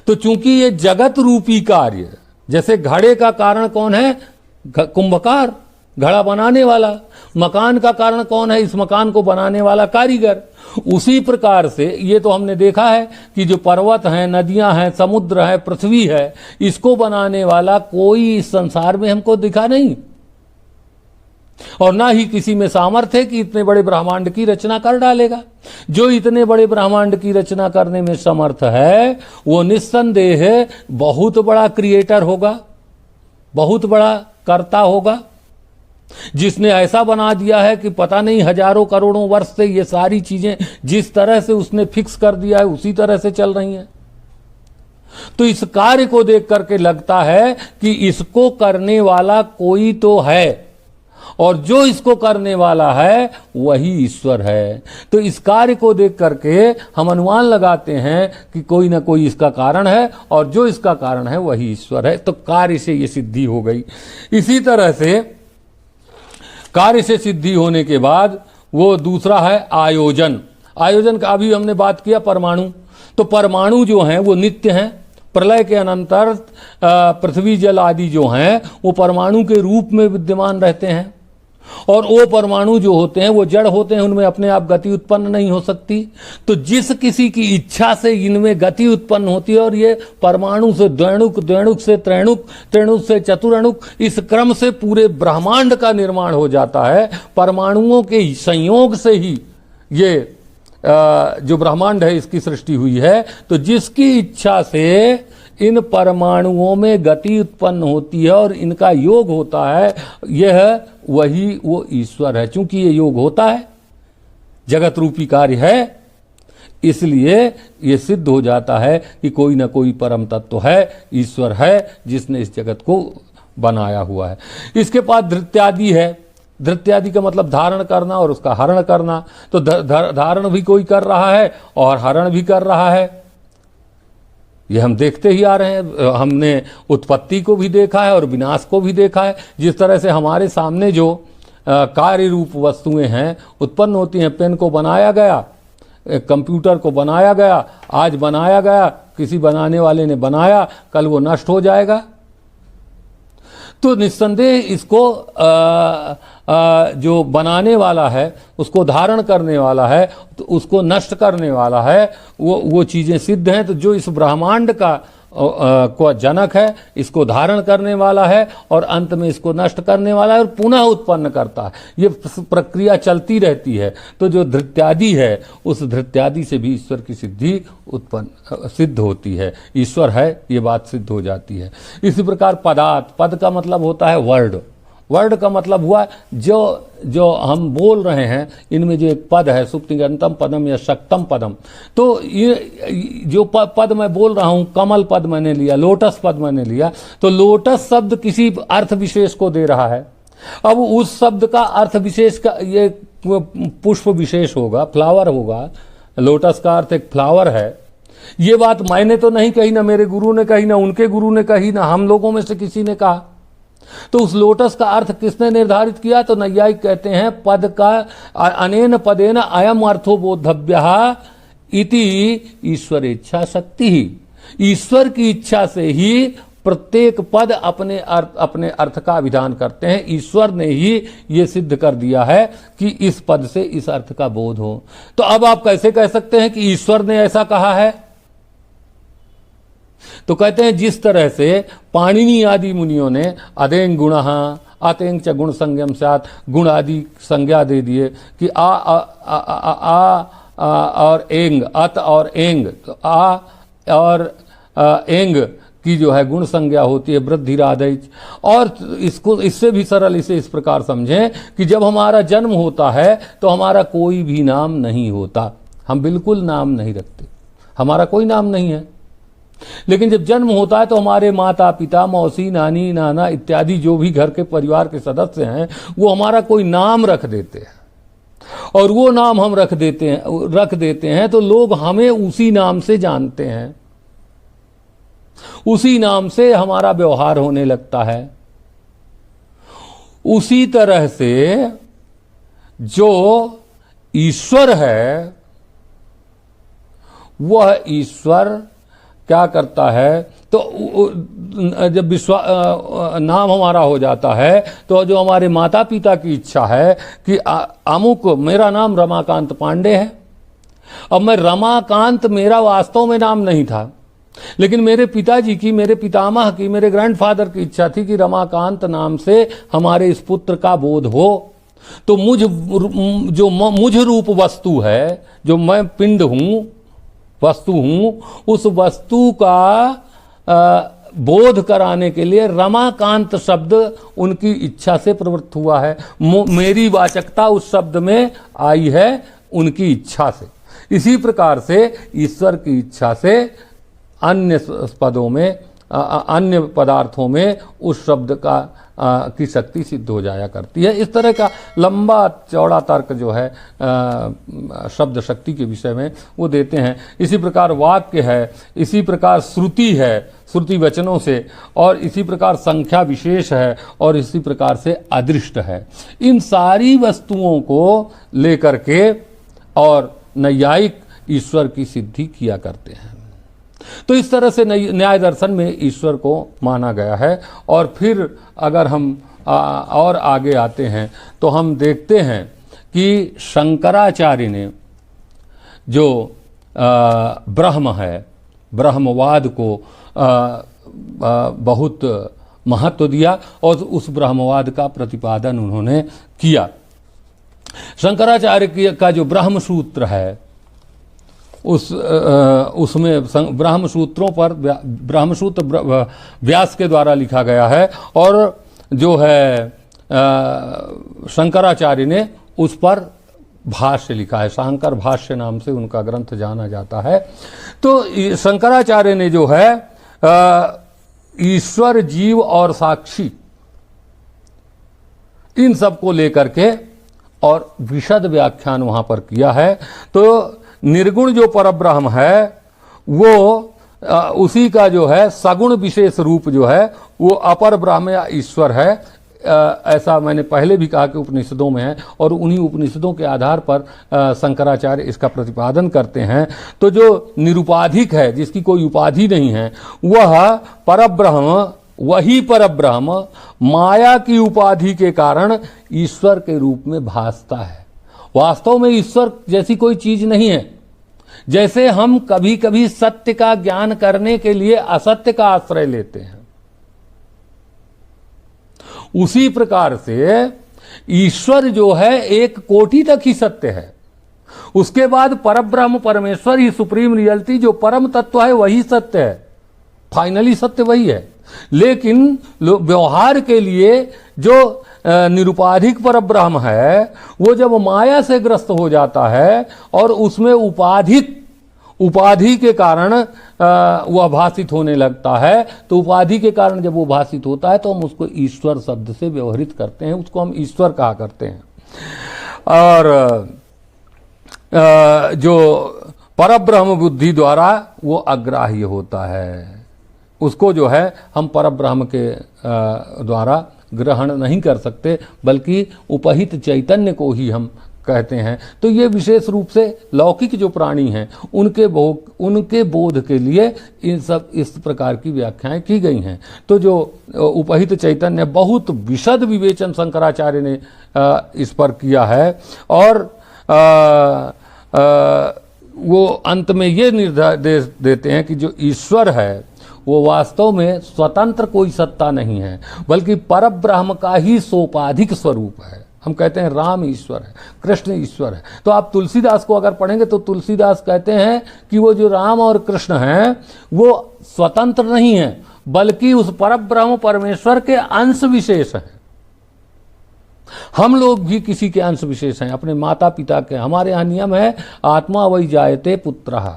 तो चूंकि ये जगत रूपी कार्य, जैसे घड़े का कारण कौन है? कुंभकार, घड़ा बनाने वाला। मकान का कारण कौन है? इस मकान को बनाने वाला कारीगर। उसी प्रकार से ये तो हमने देखा है कि जो पर्वत हैं, नदियां हैं, समुद्र है, पृथ्वी है, इसको बनाने वाला कोई इस संसार में हमको दिखा नहीं, और ना ही किसी में सामर्थ्य है कि इतने बड़े ब्रह्मांड की रचना कर डालेगा। जो इतने बड़े ब्रह्मांड की रचना करने में समर्थ है वो निस्संदेह बहुत बड़ा क्रिएटर होगा, बहुत बड़ा कर्ता होगा, जिसने ऐसा बना दिया है कि पता नहीं हजारों करोड़ों वर्ष से ये सारी चीजें जिस तरह से उसने फिक्स कर दिया है उसी तरह से चल रही हैं। तो इस कार्य को देख करके लगता है कि इसको करने वाला कोई तो है, और जो इसको करने वाला है वही ईश्वर है। तो इस कार्य को देख करके हम अनुमान लगाते हैं कि कोई ना कोई इसका कारण है, और जो इसका कारण है वही ईश्वर है। तो कार्य से ये सिद्धि हो गई। इसी तरह से कार्य से सिद्धि होने के बाद वो दूसरा है आयोजन। आयोजन का अभी हमने बात किया परमाणु। तो परमाणु जो हैं वो नित्य हैं। प्रलय के अनंतर पृथ्वी जल आदि जो हैं वो परमाणु के रूप में विद्यमान रहते हैं, और वो परमाणु जो होते हैं वो जड़ होते हैं, उनमें अपने आप गति उत्पन्न नहीं हो सकती। तो जिस किसी की इच्छा से इनमें गति उत्पन्न होती है, और ये परमाणु से द्वैणुक, द्वैणुक से त्रैणुक, त्रैणुक से चतुरणुक, इस क्रम से पूरे ब्रह्मांड का निर्माण हो जाता है। परमाणुओं के संयोग से ही ये जो ब्रह्मांड है इसकी सृष्टि हुई है। तो जिसकी इच्छा से इन परमाणुओं में गति उत्पन्न होती है और इनका योग होता है, यह वही वो ईश्वर है। चूंकि ये योग होता है, जगत रूपी कार्य है, इसलिए ये सिद्ध हो जाता है कि कोई ना कोई परम तत्व है, ईश्वर है, जिसने इस जगत को बनाया हुआ है। इसके पास धृत्यादि है। धृत्यादि का मतलब धारण करना और उसका हरण करना। तो धारण भी कोई कर रहा है और हरण भी कर रहा है, ये हम देखते ही आ रहे हैं। हमने उत्पत्ति को भी देखा है और विनाश को भी देखा है। जिस तरह से हमारे सामने जो कार्य रूप वस्तुएं हैं उत्पन्न होती हैं, पेन को बनाया गया, कंप्यूटर को बनाया गया, आज बनाया गया, किसी बनाने वाले ने बनाया, कल वो नष्ट हो जाएगा। तो निस्संदेह इसको जो बनाने वाला है, उसको धारण करने वाला है, तो उसको नष्ट करने वाला है, वो चीज़ें सिद्ध हैं। तो जो इस ब्रह्मांड का को जनक है, इसको धारण करने वाला है और अंत में इसको नष्ट करने वाला है और पुनः उत्पन्न करता है। ये प्रक्रिया चलती रहती है। तो जो धृत्यादि है, उस धृत्यादि से भी ईश्वर की सिद्धि उत्पन्न सिद्ध होती है। ईश्वर है, ये बात सिद्ध हो जाती है। इसी प्रकार पदार्थ, पद का मतलब होता है वर्ड। वर्ड का मतलब हुआ जो हम बोल रहे हैं, इनमें जो एक पद है, सुप्तिगंतम पदम या शक्तम पदम। तो ये जो पद मैं बोल रहा हूं, कमल पद मैंने लिया, लोटस पद मैंने लिया, तो लोटस शब्द किसी अर्थ विशेष को दे रहा है। अब उस शब्द का अर्थ विशेष का ये पुष्प विशेष होगा, फ्लावर होगा। लोटस का अर्थ एक फ्लावर है। ये बात मैंने तो नहीं कही, ना मेरे गुरु ने कही, ना उनके गुरु ने कही, ना हम लोगों में से किसी ने कहा। तो उस लोटस का अर्थ किसने निर्धारित किया? तो नैयायिक कहते हैं पद का अनेन पदेन अयम अर्थो बोधव्यः इति ईश्वर इच्छा शक्ति ही। ईश्वर की इच्छा से ही प्रत्येक पद अपने अर्थ का विधान करते हैं। ईश्वर ने ही ये सिद्ध कर दिया है कि इस पद से इस अर्थ का बोध हो। तो अब आप कैसे कह सकते हैं कि ईश्वर ने ऐसा कहा है? तो कहते हैं जिस तरह से पाणिनि आदि मुनियों ने अदेंग गुणः अतेंग च गुण संज्ञम स्यात्, गुण आदि संज्ञा दे दिए कि आ और एंग, अत और एंग, तो आ और एंग की जो है गुण संज्ञा होती है वृद्धिरादैच। और इसको इससे भी सरल इसे इस प्रकार समझें कि जब हमारा जन्म होता है तो हमारा कोई भी नाम नहीं होता, हम बिल्कुल नाम नहीं रखते, हमारा कोई नाम नहीं है। लेकिन जब जन्म होता है तो हमारे माता पिता, मौसी, नानी, नाना इत्यादि जो भी घर के परिवार के सदस्य हैं, वो हमारा कोई नाम रख देते हैं। और वो नाम हम रख देते हैं तो लोग हमें उसी नाम से जानते हैं, उसी नाम से हमारा व्यवहार होने लगता है। उसी तरह से जो ईश्वर है, वह ईश्वर क्या करता है? तो जब नाम हमारा हो जाता है तो जो हमारे माता पिता की इच्छा है कि अमुक, मेरा नाम रमाकांत पांडे है। अब मैं रमाकांत, मेरा वास्तव में नाम नहीं था, लेकिन मेरे पिताजी की, मेरे पितामह की, मेरे ग्रैंडफादर की इच्छा थी कि रमाकांत नाम से हमारे इस पुत्र का बोध हो। तो मुझ रूप वस्तु है, जो मैं पिंड हूं, वस्तु हूं, उस वस्तु का बोध कराने के लिए रमाकांत शब्द उनकी इच्छा से प्रवृत्त हुआ है। मेरी वाचकता उस शब्द में आई है उनकी इच्छा से। इसी प्रकार से ईश्वर की इच्छा से अन्य पदों में, अन्य पदार्थों में उस शब्द का की शक्ति सिद्ध हो जाया करती है। इस तरह का लंबा चौड़ा तर्क जो है शब्द शक्ति के विषय में वो देते हैं। इसी प्रकार वाक्य है, इसी प्रकार श्रुति है, श्रुति वचनों से, और इसी प्रकार संख्या विशेष है, और इसी प्रकार से अदृष्ट है। इन सारी वस्तुओं को लेकर के और नैयायिक ईश्वर की सिद्धि किया करते हैं। तो इस तरह से न्याय दर्शन में ईश्वर को माना गया है। और फिर अगर हम और आगे आते हैं तो हम देखते हैं कि शंकराचार्य ने जो ब्रह्म है, ब्रह्मवाद को बहुत महत्व दिया और उस ब्रह्मवाद का प्रतिपादन उन्होंने किया। शंकराचार्य का जो ब्रह्म सूत्र है उसमें ब्रह्मसूत्रों पर ब्रह्मसूत्र व्यास के द्वारा लिखा गया है और जो है शंकराचार्य ने उस पर भाष्य लिखा है। शांकर भाष्य नाम से उनका ग्रंथ जाना जाता है। तो शंकराचार्य ने जो है ईश्वर, जीव और साक्षी इन सब को लेकर के और विशद व्याख्यान वहां पर किया है। तो निर्गुण जो परब्रह्म है वो उसी का जो है सगुण विशेष रूप जो है वो अपर ब्रह्म या ईश्वर है। ऐसा मैंने पहले भी कहा कि उपनिषदों में है और उन्हीं उपनिषदों के आधार पर शंकराचार्य इसका प्रतिपादन करते हैं। तो जो निरुपाधिक है, जिसकी कोई उपाधि नहीं है, वह परब्रह्म, वही परब्रह्म माया की उपाधि के कारण ईश्वर के रूप में भासता है। वास्तव में ईश्वर जैसी कोई चीज नहीं है। जैसे हम कभी कभी सत्य का ज्ञान करने के लिए असत्य का आश्रय लेते हैं, उसी प्रकार से ईश्वर जो है एक कोटि तक ही सत्य है। उसके बाद परब्रह्म परमेश्वर ही सुप्रीम रियलिटी जो परम तत्व है वही सत्य है, फाइनली सत्य वही है। लेकिन व्यवहार के लिए जो निरुपाधिक परब्रह्म है वो जब माया से ग्रस्त हो जाता है और उसमें उपाधि के कारण वह भाषित होने लगता है, तो उपाधि के कारण जब वो भाषित होता है तो हम उसको ईश्वर शब्द से व्यवहृत करते हैं, उसको हम ईश्वर कहा करते हैं। और जो परब्रह्म बुद्धि द्वारा वो अग्राह्य होता है, उसको जो है हम परब्रह्म के द्वारा ग्रहण नहीं कर सकते, बल्कि उपहित चैतन्य को ही हम कहते हैं। तो ये विशेष रूप से लौकिक जो प्राणी हैं उनके बोध के लिए इन सब इस प्रकार की व्याख्याएं की गई हैं। तो जो उपहित चैतन्य बहुत विशद विवेचन शंकराचार्य ने इस पर किया है और वो अंत में ये निर्देश देते हैं कि जो ईश्वर है वो वास्तव में स्वतंत्र कोई सत्ता नहीं है, बल्कि परब्रह्म का ही सोपाधिक स्वरूप है। हम कहते हैं राम ईश्वर है, कृष्ण ईश्वर है। तो आप तुलसीदास को अगर पढ़ेंगे तो तुलसीदास कहते हैं कि वो जो राम और कृष्ण हैं वो स्वतंत्र नहीं है, बल्कि उस परब्रह्म परमेश्वर के अंश विशेष हैं। हम लोग भी किसी के अंश विशेष हैं, अपने माता पिता के। हमारे यहाँ नियम है आत्मा वही जायते पुत्रः,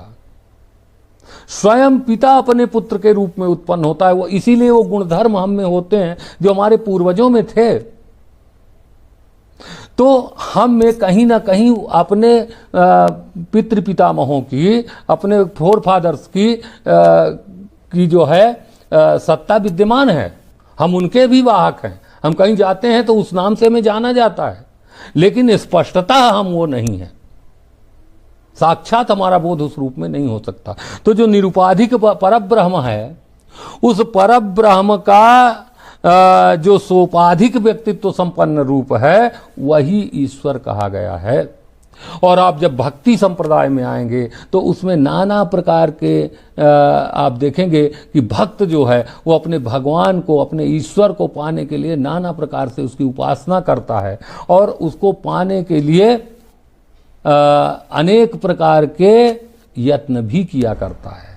स्वयं पिता अपने पुत्र के रूप में उत्पन्न होता है। वो इसीलिए वो गुणधर्म हम में होते हैं जो हमारे पूर्वजों में थे। तो हम में कहीं ना कहीं अपने पितृ पितामहों की, अपने फोर फादर्स की जो है सत्ता विद्यमान है। हम उनके भी वाहक हैं। हम कहीं जाते हैं तो उस नाम से हमें जाना जाता है, लेकिन स्पष्टता हम वो नहीं है। साक्षात हमारा बोध उस रूप में नहीं हो सकता। तो जो निरुपाधिक परब्रह्म है, उस परब्रह्म का जो सोपाधिक व्यक्तित्व संपन्न रूप है वही ईश्वर कहा गया है। और आप जब भक्ति संप्रदाय में आएंगे तो उसमें नाना प्रकार के आप देखेंगे कि भक्त जो है वो अपने भगवान को, अपने ईश्वर को पाने के लिए नाना प्रकार से उसकी उपासना करता है और उसको पाने के लिए अनेक प्रकार के यत्न भी किया करता है।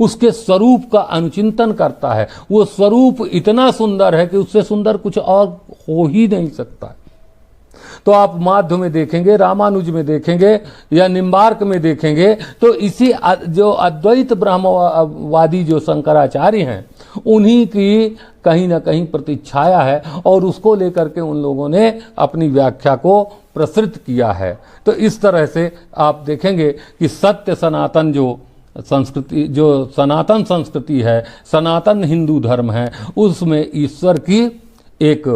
उसके स्वरूप का अनुचिंतन करता है। वो स्वरूप इतना सुंदर है कि उससे सुंदर कुछ और हो ही नहीं सकता। तो आप माध्व में देखेंगे, रामानुज में देखेंगे या निम्बार्क में देखेंगे तो इसी जो अद्वैत ब्रह्मवादी जो शंकराचार्य हैं उन्हीं की कहीं ना कहीं प्रतिच्छाया है और उसको लेकर के उन लोगों ने अपनी व्याख्या को प्रसृत किया है। तो इस तरह से आप देखेंगे कि सत्य सनातन जो संस्कृति, जो सनातन संस्कृति है, सनातन हिंदू धर्म है, उसमें ईश्वर की एक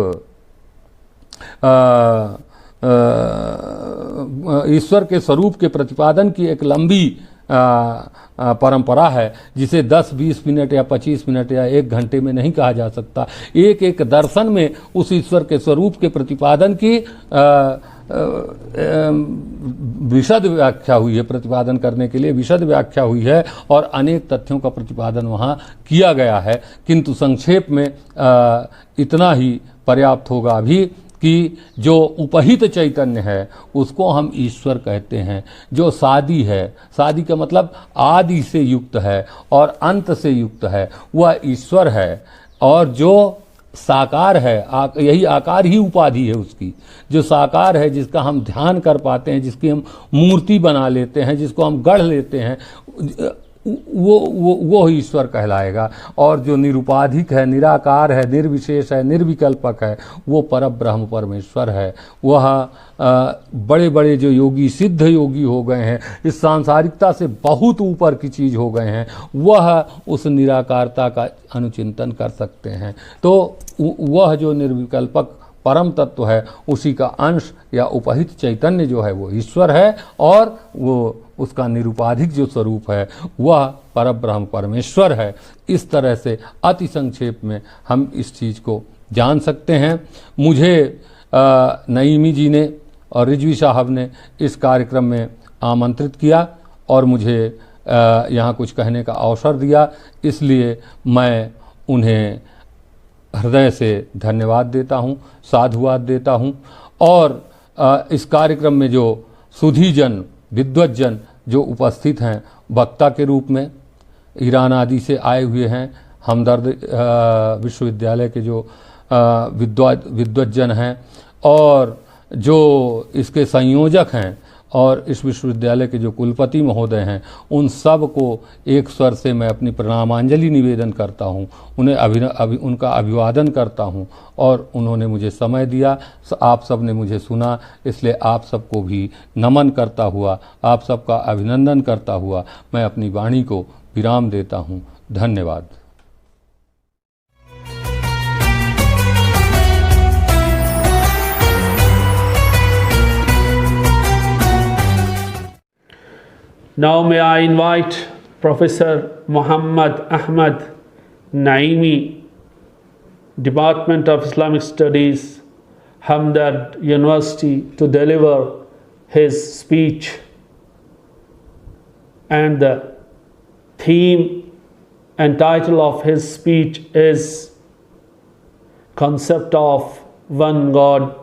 ईश्वर के स्वरूप के प्रतिपादन की एक लंबी परंपरा है, जिसे 10, 20 मिनट या 25 मिनट या 1 घंटे में नहीं कहा जा सकता। एक एक दर्शन में उस ईश्वर के स्वरूप के प्रतिपादन की विशद व्याख्या हुई है, प्रतिपादन करने के लिए विशद व्याख्या हुई है और अनेक तथ्यों का प्रतिपादन वहाँ किया गया है। किंतु संक्षेप में इतना ही पर्याप्त होगा अभी कि जो उपहित चैतन्य है उसको हम ईश्वर कहते हैं। जो सादी है, सादी का मतलब आदि से युक्त है और अंत से युक्त है, वह ईश्वर है। और जो साकार है, यही आकार ही उपाधि है उसकी। जो साकार है, जिसका हम ध्यान कर पाते हैं, जिसकी हम मूर्ति बना लेते हैं, जिसको हम गढ़ लेते हैं, वो ईश्वर कहलाएगा। और जो निरुपाधिक है, निराकार है, निर्विशेष है, निर्विकल्पक है, वो परब्रह्म परमेश्वर है। वह बड़े बड़े जो योगी, सिद्ध योगी हो गए हैं, इस सांसारिकता से बहुत ऊपर की चीज़ हो गए हैं, वह उस निराकारता का अनुचिंतन कर सकते हैं। तो वह जो निर्विकल्पक परम तत्व है, उसी का अंश या उपहित चैतन्य जो है वो ईश्वर है, और वो उसका निरुपाधिक जो स्वरूप है वह परब्रह्म परमेश्वर है। इस तरह से अति संक्षेप में हम इस चीज़ को जान सकते हैं। मुझे नईमी जी ने और रिजवी साहब ने इस कार्यक्रम में आमंत्रित किया और मुझे यहाँ कुछ कहने का अवसर दिया, इसलिए मैं उन्हें हृदय से धन्यवाद देता हूँ, साधुवाद देता हूँ। और इस कार्यक्रम में जो सुधीजन, विद्वज्जन जो उपस्थित हैं वक्ता के रूप में, ईरान आदि से आए हुए हैं, हमदर्द विश्वविद्यालय के जो विद्वज्जन हैं, और जो इसके संयोजक हैं, और इस विश्वविद्यालय के जो कुलपति महोदय हैं, उन सब को एक स्वर से मैं अपनी प्रणामांजलि निवेदन करता हूँ, उन्हें उनका अभिवादन करता हूँ। और उन्होंने मुझे समय दिया, आप सब ने मुझे सुना, इसलिए आप सबको भी नमन करता हुआ, आप सबका अभिनंदन करता हुआ मैं अपनी वाणी को विराम देता हूँ। धन्यवाद। Now may I invite Professor Muhammad Ahmad Naimi, Department of Islamic Studies, Hamdard University, to deliver his speech. And the theme and title of his speech is Concept of One God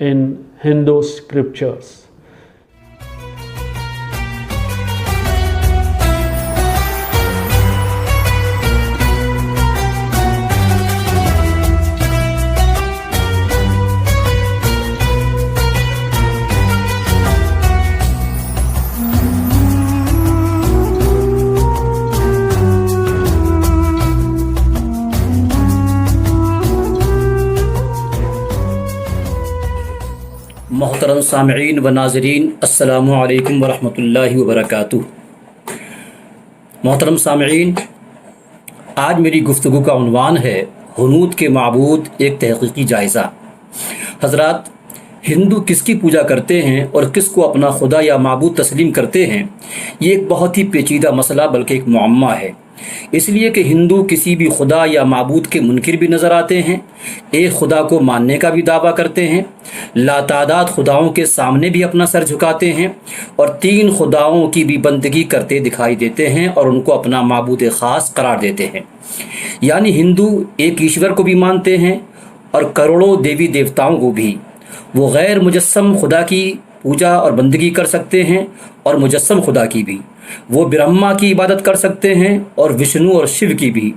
in Hindu Scriptures. मोहतरम सामईन व नाज़रीन, अस्सलामु अलैकुम व रहमतुल्लाहि व बरकातुहू। मोहतरम सामईन, आज मेरी गुफ्तगू का उन्वान है हुनूद के माबूद, एक तहक़ीक़ी जायज़ा। हज़रात, हिंदू किसकी पूजा करते हैं और किसको अपना खुदा या माबूद तस्लीम करते हैं, ये एक बहुत ही पेचीदा मसला बल्कि एक मुअम्मा है। इसलिए कि हिंदू किसी भी खुदा या माबूद के मुनकिर भी नज़र आते हैं, एक खुदा को मानने का भी दावा करते हैं, लातादाद खुदाओं के सामने भी अपना सर झुकाते हैं, और 3 खुदाओं की भी बंदगी करते दिखाई देते हैं और उनको अपना माबूद ख़ास करार देते हैं। यानी हिंदू एक ईश्वर को भी मानते हैं और करोड़ों देवी देवताओं को भी। वो गैर मुजस्सम खुदा की पूजा और बंदगी कर सकते हैं और मुजस्सम खुदा की भी। वो ब्रह्मा की इबादत कर सकते हैं और विष्णु और शिव की भी।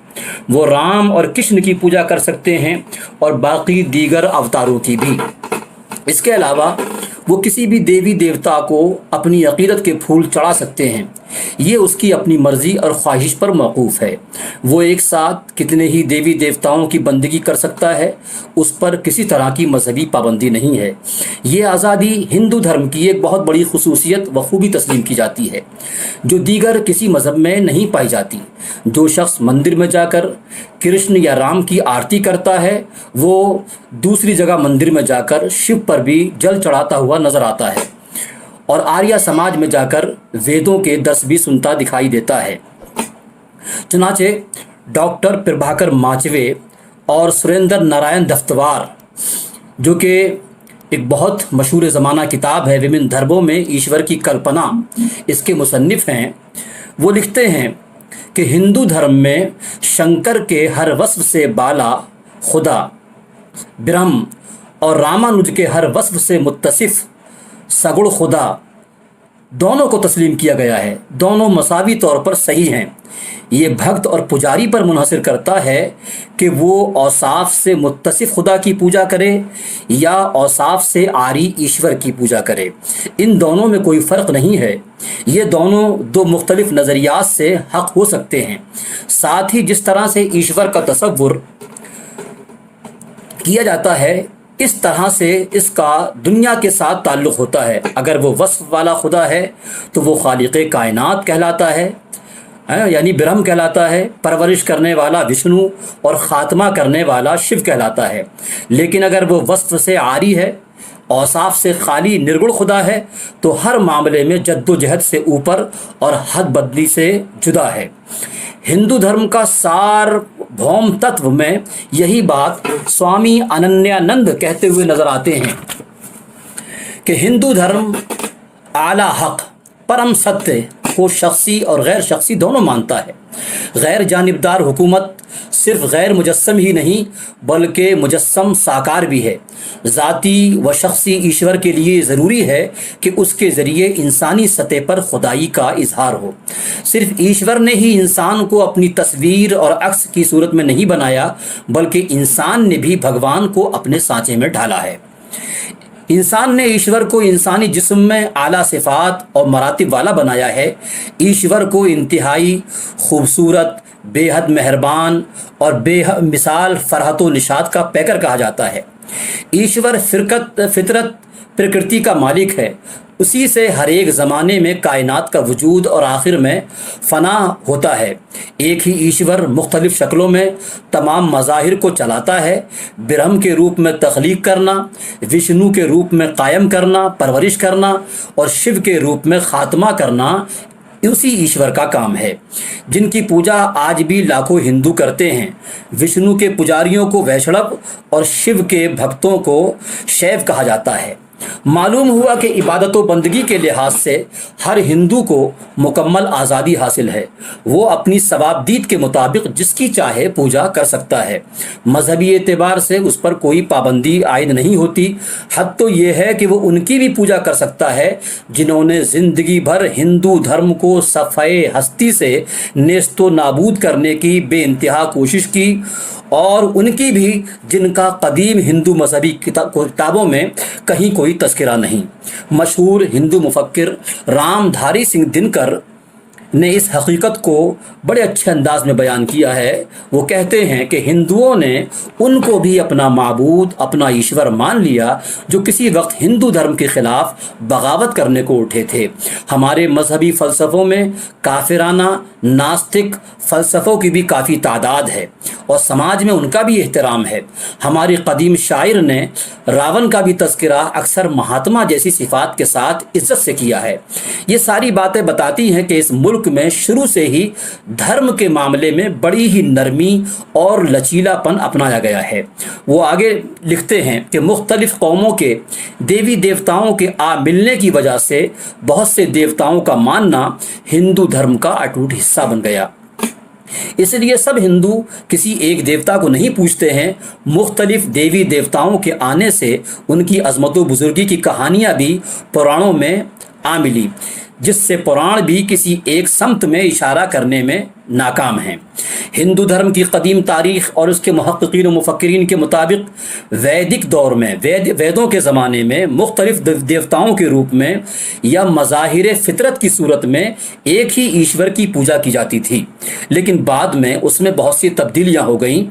वो राम और कृष्ण की पूजा कर सकते हैं और बाकी दीगर अवतारों की भी। इसके अलावा वो किसी भी देवी देवता को अपनी अक़ीदत के फूल चढ़ा सकते हैं। ये उसकी अपनी मर्ज़ी और ख्वाहिश पर मौक़ूफ़ है। वो एक साथ कितने ही देवी देवताओं की बंदगी कर सकता है, उस पर किसी तरह की मजहबी पाबंदी नहीं है। ये आज़ादी हिंदू धर्म की एक बहुत बड़ी खुसूसियत व खूबी तस्लीम की जाती है, जो दीगर किसी मज़हब में नहीं पाई जाती। जो शख्स मंदिर में जाकर कृष्ण या राम की आरती करता है, वो दूसरी जगह मंदिर में जाकर शिव पर भी जल चढ़ाता हुआ नज़र आता है और आर्य समाज में जाकर वेदों के दर्स भी सुनता दिखाई देता है। चुनाचे डॉक्टर प्रभाकर माचवे और सुरेंद्र नारायण दफ्तवार, जो कि एक बहुत मशहूर ज़माना किताब है विभिन्न धर्मों में ईश्वर की कल्पना, इसके मुसन्निफ़ हैं, वो लिखते हैं कि हिंदू धर्म में शंकर के हर वस्फ से बाला खुदा ब्रह्म और रामानुज के हर वस्फ से मुत्तसिफ सगुण खुदा दोनों को तस्लीम किया गया है, दोनों मसावी तौर पर सही हैं। ये भक्त और पुजारी पर मुनहसर करता है कि वो औसाफ से मुत्तसिफ खुदा की पूजा करे या औसाफ से आरी ईश्वर की पूजा करे। इन दोनों में कोई फ़र्क नहीं है। ये दोनों दो मुख्तलिफ नज़रियात से हक़ हो सकते हैं। साथ ही जिस तरह से ईश्वर का तसव्वुर किया जाता है, इस तरह से इसका दुनिया के साथ ताल्लुक़ होता है। अगर वो वस्फ़ वाला खुदा है तो वो खालिक़े कायनात कहलाता है, यानी ब्रह्म कहलाता है। परवरिश करने वाला विष्णु और ख़ात्मा करने वाला शिव कहलाता है। लेकिन अगर वो वस्फ़ से आरी है, औसाफ से खाली निर्गुण खुदा है, तो हर मामले में जद्दोजहद से ऊपर और हद बदली से जुदा है। हिंदू धर्म का सार्वभौम तत्व में यही बात स्वामी अनन्यानंद कहते हुए नजर आते हैं कि हिंदू धर्म आला हक परम सत्य को शख्सी और गैर शख्सी दोनों मानता है। गैर जानिबदार हुकूमत सिर्फ गैर मुजस्सम ही नहीं बल्कि मुजस्सम साकार भी है। ज़ाती व शख्सी ईश्वर के लिए ज़रूरी है कि उसके ज़रिए इंसानी सतह पर खुदाई का इजहार हो। सिर्फ ईश्वर ने ही इंसान को अपनी तस्वीर और अक्स की सूरत में नहीं बनाया, बल्कि इंसान ने भी भगवान को अपने सांचे में ढाला है। इंसान ने ईश्वर को इंसानी जिस्म में आला सिफ़ात और मरातिब वाला बनाया है। ईश्वर को इंतहाई खूबसूरत, बेहद मेहरबान और बेहद मिसाल फ़रहत व निशात का पैकर कहा जाता है। ईश्वर फितरत प्रकृति का मालिक है। उसी से हर एक ज़माने में कायनात का वजूद और आखिर में फ़ना होता है। एक ही ईश्वर मुख्तलिफ़ शक्लों में तमाम मज़ाहिर को चलाता है। ब्रह्म के रूप में तख्लीक करना, विष्णु के रूप में कायम करना, परवरिश करना और शिव के रूप में ख़ात्मा करना उसी ईश्वर का काम है, जिनकी पूजा आज भी लाखों हिंदू करते हैं। विष्णु के पुजारियों को वैष्णव और शिव के भक्तों को शैव कहा जाता है। मालूम हुआ कि इबादत व बंदगी के लिहाज से हर हिंदू को मुकम्मल आज़ादी हासिल है। वो अपनी सवाबदीद के मुताबिक जिसकी चाहे पूजा कर सकता है। मजहबी एतबार से उस पर कोई पाबंदी आयद नहीं होती। हद तो ये है कि वो उनकी भी पूजा कर सकता है जिन्होंने ज़िंदगी भर हिंदू धर्म को सफ़े हस्ती से नेस्तो नाबूद करने की बेइंतहा कोशिश की, और उनकी भी जिनका कदीम हिंदू मजहबी किताबों में कहीं कोई तज़किरा नहीं। मशहूर हिंदू मुफक्किर रामधारी सिंह दिनकर ने इस हकीकत को बड़े अच्छे अंदाज में बयान किया है। वो कहते हैं कि हिंदुओं ने उनको भी अपना माबूद, अपना ईश्वर मान लिया जो किसी वक्त हिंदू धर्म के ख़िलाफ़ बगावत करने को उठे थे। हमारे मजहबी फ़लसफ़ों में काफिराना नास्तिक फ़लसफ़ों की भी काफ़ी तादाद है और समाज में उनका भी एहतराम है। हमारे कदीम शायर ने रावण का भी तज़किरा अक्सर महात्मा जैसी सिफ़ात के साथ इज़्ज़त से किया है। ये सारी बातें बताती हैं कि इस मुल्क में शुरू से ही धर्म के मामले में बड़ी ही नरमी और लचीलापन अपनाया गया है। वो आगे लिखते हैं कि मुख्तलिफ कौमों के देवी देवताओं के आ मिलने की वजह से बहुत से देवताओं का मानना हिंदू धर्म का अटूट हिस्सा बन गया। इसलिए सब हिंदू किसी एक देवता को नहीं पूजते हैं। मुख्तलिफ देवी देवताओं के आने से उनकी अज़मत व बुज़ुर्गी की कहानियाँ भी पुराणों में आ मिली, जिससे पुराण भी किसी एक समत में इशारा करने में नाकाम हैं। हिंदू धर्म की कदीम तारीख़ और उसके मुहक्किकीन व मुफक्किरीन के मुताबिक वैदिक दौर में वेदों के ज़माने में मुख्तलिफ देवताओं के रूप में या मज़ाहिर फ़ितरत की सूरत में एक ही ईश्वर की पूजा की जाती थी। लेकिन बाद में उसमें बहुत सी तब्दीलियाँ हो गईं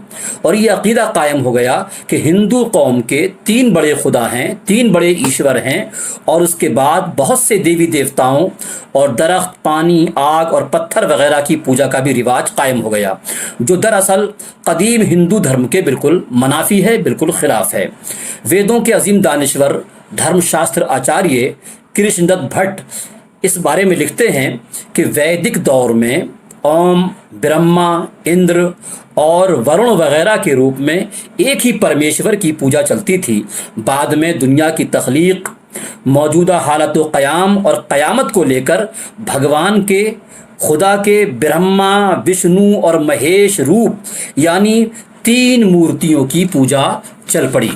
और ये अक़ीदा कायम हो गया कि हिंदू कौम के 3 बड़े खुदा हैं, 3 बड़े ईश्वर हैं और उसके बाद बहुत से देवी देवताओं और दरख्त, पानी, आग और पत्थर वगैरह की पूजा का भी रिवाज कायम हो गया, जो दरअसल कदीम हिंदू धर्म के बिल्कुल मनाफी है, बिल्कुल खिलाफ है। वेदों के अजीम दानिश्वर धर्मशास्त्र आचार्य कृष्णदत्त भट्ट इस बारे में लिखते हैं कि वैदिक दौर में ओम, ब्रह्मा, इंद्र और वरुण वगैरह के रूप में एक ही परमेश्वर की पूजा चलती थी। बाद में दुनिया की तख्लीक, मौजूदा हालत व क़याम और क़यामत को लेकर भगवान के, खुदा के ब्रह्मा, विष्णु और महेश रूप यानी 3 मूर्तियों की पूजा चल पड़ी।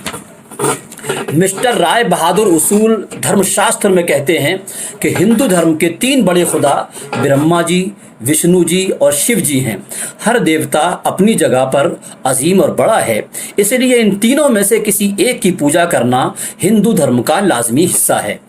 मिस्टर राय बहादुर उसूल धर्मशास्त्र में कहते हैं कि हिंदू धर्म के 3 बड़े खुदा ब्रह्मा जी, विष्णु जी और शिव जी हैं। हर देवता अपनी जगह पर अजीम और बड़ा है, इसलिए इन तीनों में से किसी एक की पूजा करना हिंदू धर्म का लाजमी हिस्सा है।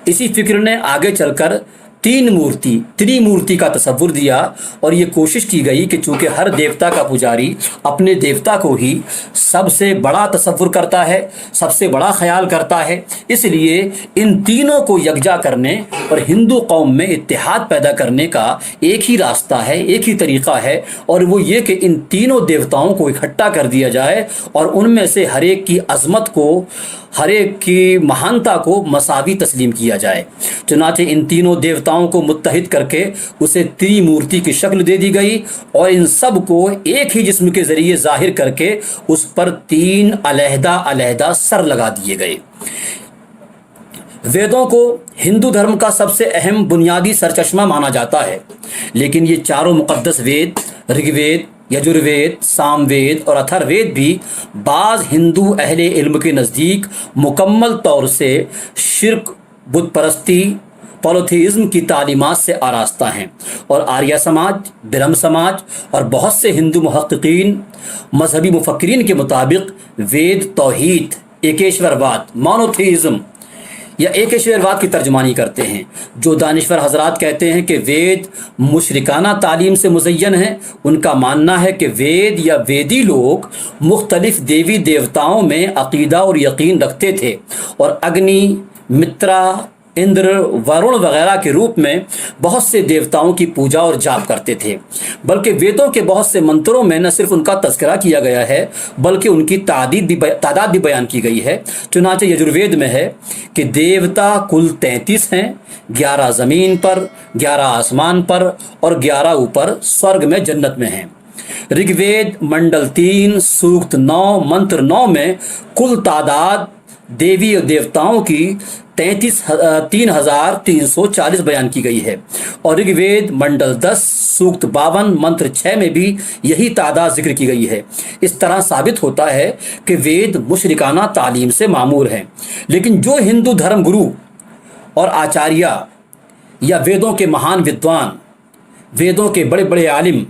इसी फिक्र ने आगे चलकर त्रिमूर्ति का तस्वुर दिया और ये कोशिश की गई कि चूंकि हर देवता का पुजारी अपने देवता को ही सबसे बड़ा तस्वुर करता है, सबसे बड़ा ख्याल करता है, इसलिए इन तीनों को यकजा करने और हिंदू कौम में इत्तेहाद पैदा करने का एक ही रास्ता है, एक ही तरीक़ा है, और वो ये कि इन तीनों देवताओं को इकट्ठा कर दिया जाए और उनमें से हर एक की अज़मत को, हर एक की महानता को मसावी तस्लीम किया जाए। चुनांचे इन तीनों देवताओं को मुत्तहिद करके उसे त्रिमूर्ति की शक्ल दे दी गई और इन सब को एक ही जिस्म के ज़रिए ज़ाहिर करके उस पर 3 अलहदा सर लगा दिए गए। वेदों को हिंदू धर्म का सबसे अहम बुनियादी सरचश्मा माना जाता है, लेकिन ये चारों मुक़द्दस वेद, ऋग्वेद, यजुर्वेद, सामवेद और अथर्ववेद भी बाज़ हिंदू अहले इल्म के नज़दीक मुकम्मल तौर से शिर्क, बुत परस्ती, पॉलीथीज़्म की तालीमात से आरास्ता हैं और आर्य समाज, ब्रह्म समाज और बहुत से हिंदू मुहक्किकीन, मजहबी मुफक्किरीन के मुताबिक वेद तौहीद, एकेश्वरवाद, मोनोथीज़्म या एकेश्वरवाद की तर्जमानी करते हैं। जो दानिश्वर हजरात कहते हैं कि वेद मुशरिकाना तालीम से मुज़य्यन है, उनका मानना है कि वेद या वेदी लोग मुख्तलिफ देवी देवताओं में अक़ीदा और यकीन रखते थे और अग्नि, मित्रा, इंद्र, वरुण वगैरह के रूप में बहुत से देवताओं की पूजा और जाप करते थे। बल्कि वेदों के बहुत से मंत्रों में न सिर्फ उनका तज़किरा किया गया है बल्कि उनकी तादाद भी बयान की गई है। चुनांचे यजुर्वेद में है कि देवता कुल 33 हैं, 11 ज़मीन पर, 11 आसमान पर और 11 ऊपर स्वर्ग में जन्नत में हैं। ऋग्वेद मंडल 3 सूक्त 9 मंत्र 9 में कुल तादाद देवी और देवताओं की 3340 बयान की गई है और ऋग्वेद मंडल 10 सूक्त 52 मंत्र 6 में भी यही तादाद जिक्र की गई है। इस तरह साबित होता है कि वेद मुशरिकाना तालीम से मामूर हैं, लेकिन जो हिंदू धर्म गुरु और आचार्य या वेदों के महान विद्वान, वेदों के बड़े बड़े आलिम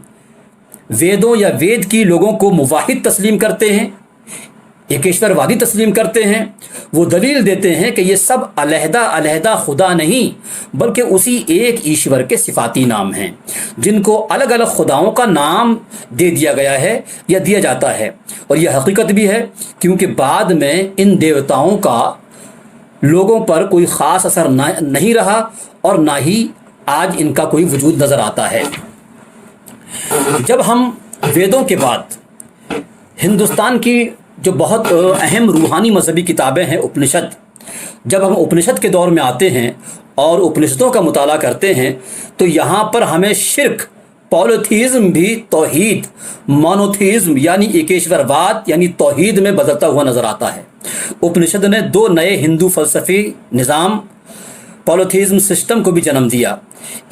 वेदों या वेद की लोगों को मुवाहिद तस्लीम करते हैं, एकेश्वरवादी तस्लीम करते हैं, वो दलील देते हैं कि ये सब अलहदा खुदा नहीं बल्कि उसी एक ईश्वर के सिफाती नाम हैं जिनको अलग अलग खुदाओं का नाम दे दिया गया है या दिया जाता है। और यह हकीकत भी है क्योंकि बाद में इन देवताओं का लोगों पर कोई ख़ास असर नहीं रहा और ना ही आज इनका कोई वजूद नज़र आता है। जब हम वेदों के बाद हिंदुस्तान की जो बहुत अहम रूहानी मजहबी किताबें हैं उपनिषद, जब हम उपनिषद के दौर में आते हैं और उपनिषदों का मुताला करते हैं तो यहाँ पर हमें शिर्क, पॉलीथीज़्म भी तौहीद, मोनोथीज़्म यानी एकेश्वरवाद यानी तौहीद में बदलता हुआ नज़र आता है। उपनिषद ने 2 नए हिंदू फ़लसफ़ी निज़ाम पॉलीथीज़्म सिस्टम को भी जन्म दिया।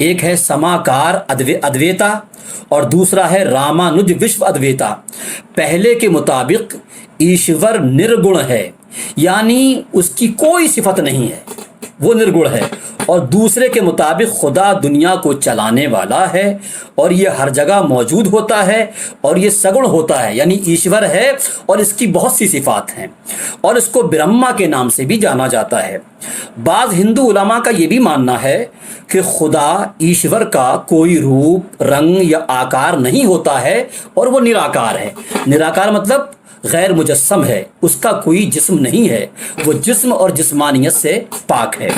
एक है समाकार अद्वैता और दूसरा है रामानुज विश्व अद्वैता। पहले के मुताबिक ईश्वर निर्गुण है यानी उसकी कोई सिफत नहीं है, वो निर्गुण है, और दूसरे के मुताबिक खुदा दुनिया को चलाने वाला है और ये हर जगह मौजूद होता है और ये सगुण होता है यानी ईश्वर है और इसकी बहुत सी सिफात हैं और इसको ब्रह्मा के नाम से भी जाना जाता है। बाज़ हिंदू उलमा का ये भी मानना है कि खुदा ईश्वर का कोई रूप, रंग या आकार नहीं होता है और वो निराकार है। निराकार मतलब गैर मुजस्सम है, उसका कोई जिस्म नहीं है, वो जिस्म और जिस्मानियत से पाक है,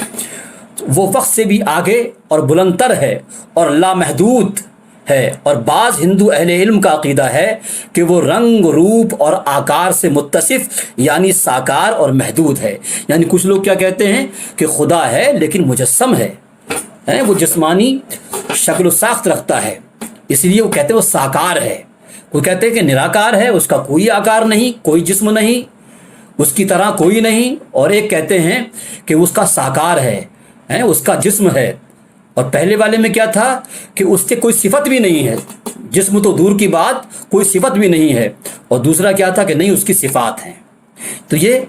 वो वक्त से भी आगे और बुलंदतर है और लामहदूद है। और बाज़ हिंदू अहले इल्म का अक़ीदा है कि वो रंग, रूप और आकार से मुत्तसिफ यानी साकार और महदूद है। यानी कुछ लोग क्या कहते हैं कि खुदा है लेकिन मुजस्सम है, वो जिस्मानी शक्ल साख्त रखता है इसलिए वो कहते हैं वो साकार है। कोई कहते हैं कि निराकार है, उसका कोई आकार नहीं, कोई जिस्म नहीं, उसकी तरह कोई नहीं, और एक कहते हैं कि उसका साकार है, उसका जिस्म है। और पहले वाले में क्या था कि उसके कोई सिफत भी नहीं है, जिस्म तो दूर की बात, कोई सिफत भी नहीं है। और दूसरा क्या था कि नहीं, उसकी सिफात हैं। तो ये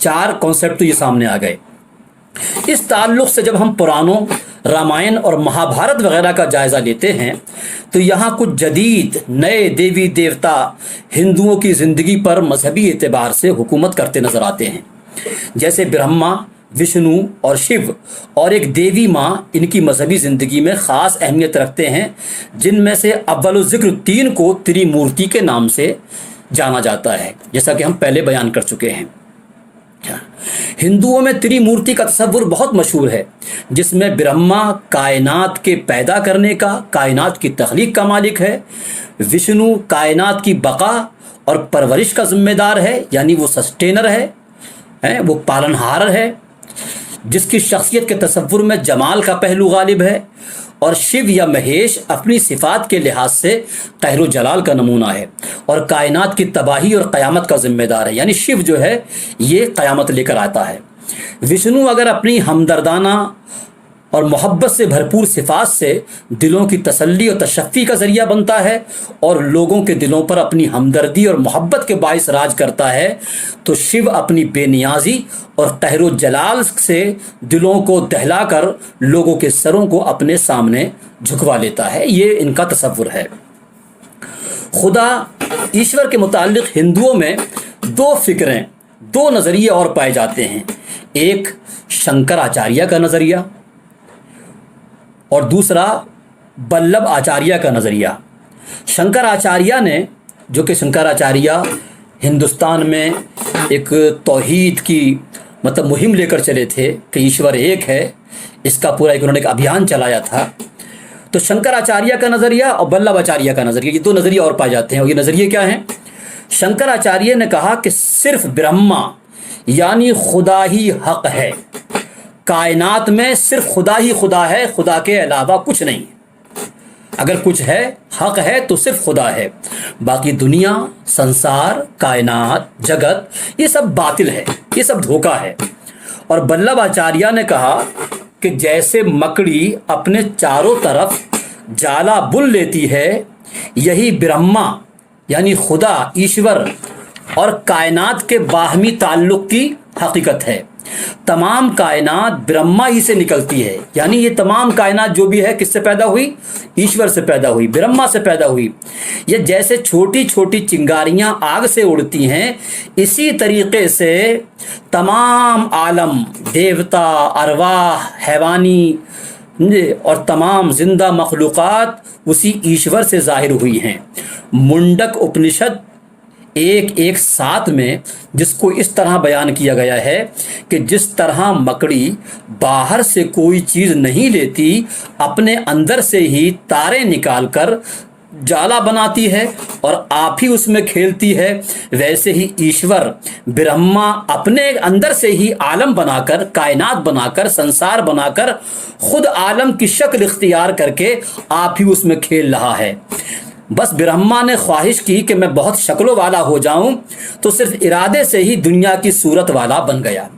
4 कॉन्सेप्ट तो ये सामने आ गए। इस ताल्लुक़ से जब हम पुराणों, रामायण और महाभारत वगैरह का जायज़ा लेते हैं तो यहाँ कुछ जदीद नए देवी देवता हिंदुओं की ज़िंदगी पर मजहबी एतबार से हुकूमत करते नज़र आते हैं। जैसे ब्रह्मा, विष्णु और शिव और एक देवी माँ इनकी मजहबी ज़िंदगी में ख़ास अहमियत रखते हैं, जिनमें से अव्वल ज़िक्र 3 को त्रिमूर्ति के नाम से जाना जाता है, जैसा कि हम पहले बयान कर चुके हैं। हिंदुओं में त्रिमूर्ति का तसव्वुर बहुत मशहूर है, जिसमें ब्रह्मा कायनात के पैदा करने का, कायनात की तख्लीक का मालिक है, विष्णु कायनात की बका और परवरिश का जिम्मेदार है, यानी वो सस्टेनर है, वो पालनहार है, जिसकी शख्सियत के तसव्वुर में जमाल का पहलू गालिब है। और शिव या महेश अपनी सिफात के लिहाज से कहर जलाल का नमूना है और कायनात की तबाही और क़यामत का ज़िम्मेदार है, यानी शिव जो है ये क़यामत लेकर आता है। विष्णु अगर अपनी हमदर्दाना और मोहब्बत से भरपूर सिफात से दिलों की तसल्ली और तशफ़ी का ज़रिया बनता है और लोगों के दिलों पर अपनी हमदर्दी और मोहब्बत के बाइस राज करता है, तो शिव अपनी बेनियाजी और कहर जलाल से दिलों को दहलाकर लोगों के सरों को अपने सामने झुकवा लेता है। ये इनका तसव्वुर है। खुदा ईश्वर के मुताल्लिक़ हिंदुओं में 2 फ़िक्रें, 2 नज़रिए और पाए जाते हैं। एक शंकराचार्य का नज़रिया और दूसरा वल्लभ आचार्य का नज़रिया। शंकराचार्य ने, जो कि शंकराचार्य हिंदुस्तान में एक तौहीद की मुहिम लेकर चले थे कि ईश्वर एक है, इसका पूरा उन्होंने एक अभियान चलाया था। तो शंकराचार्य का नज़रिया और वल्लभ आचार्य का नज़रिया, ये 2 नज़रिए और पाए जाते हैं। और ये नज़रिए क्या हैं? शंकराचार्य ने कहा कि सिर्फ ब्रह्मा यानी खुदा ही हक है, कायनात में सिर्फ खुदा ही खुदा है, खुदा के अलावा कुछ नहीं। अगर कुछ है, हक है, तो सिर्फ खुदा है, बाकी दुनिया, संसार, कायनात, जगत, ये सब बातिल है, ये सब धोखा है। और वल्लभ आचार्य ने कहा कि जैसे मकड़ी अपने चारों तरफ जाला बुन लेती है, यही ब्रह्मा यानी खुदा, ईश्वर और कायनात के बाहमी ताल्लुक़ की हकीकत है। तमाम कायनात ब्रह्मा ही से निकलती है, यानी ये तमाम कायनात जो भी है किससे पैदा हुई? ईश्वर से पैदा हुई, ब्रह्मा से पैदा हुई। ये जैसे छोटी छोटी चिंगारियां आग से उड़ती हैं, इसी तरीके से तमाम आलम, देवता, अरवाह, हैवानी और तमाम जिंदा मखलूक़ात उसी ईश्वर से ज़ाहिर हुई हैं। मुंडक उपनिषद 1:1:7 में जिसको इस तरह बयान किया गया है कि जिस तरह मकड़ी बाहर से कोई चीज़ नहीं लेती, अपने अंदर से ही तारे निकालकर जाला बनाती है और आप ही उसमें खेलती है, वैसे ही ईश्वर ब्रह्मा अपने अंदर से ही आलम बनाकर, कायनात बनाकर, संसार बनाकर खुद आलम की शक्ल इख्तियार करके आप ही उसमें खेल रहा है। बस ब्रह्मा ने ख्वाहिश की कि मैं बहुत शक्लों वाला हो जाऊं, तो सिर्फ इरादे से ही दुनिया की सूरत वाला बन गया।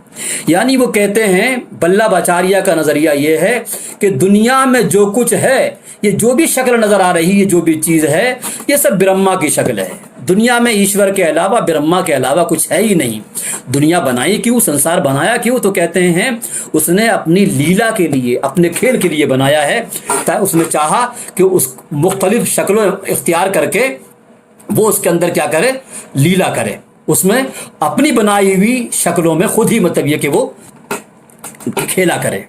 यानी वो कहते हैं, वल्लभ आचार्य का नज़रिया ये है कि दुनिया में जो कुछ है, ये जो भी शक्ल नज़र आ रही है, जो भी चीज़ है, ये सब ब्रह्मा की शक्ल है। दुनिया में ईश्वर के अलावा, ब्रह्मा के अलावा कुछ है ही नहीं। दुनिया बनाई क्यों, संसार बनाया क्यों? तो कहते हैं उसने अपनी लीला के लिए, अपने खेल के लिए बनाया है। उसने चाहा कि उस मुख्तलिफ शक्लों इख्तियार करके वो उसके अंदर क्या करे, लीला करे, उसमें अपनी बनाई हुई शक्लों में खुद ही ये कि वो खेला करे।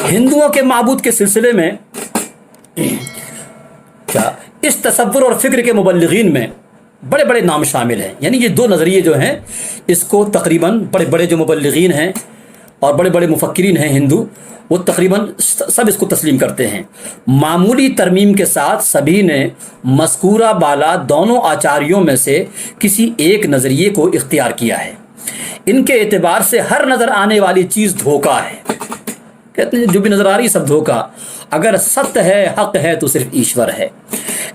हिंदुओं के माबूद के सिलसिले में क्या इस तसव्वुर और फिक्र के मुबल्लिगीन में बड़े बड़े नाम शामिल हैं। यानी ये 2 नज़रिए जो हैं, इसको तकरीबन बड़े बड़े जो मुबल्लिगीन हैं और बड़े बड़े मुफक्किरीन हैं हिंदू, वो तकरीबन सब इसको तस्लीम करते हैं। मामूली तरमीम के साथ सभी ने मज़कूरा बाला दोनों आचार्यों में से किसी एक नज़रिए को इख्तियार किया है। इनके एतबार से हर नज़र आने वाली चीज़ धोखा है। कहते हैं जो भी नज़र आ रही सब धोखा। अगर सत्य है, हक है, तो सिर्फ ईश्वर है।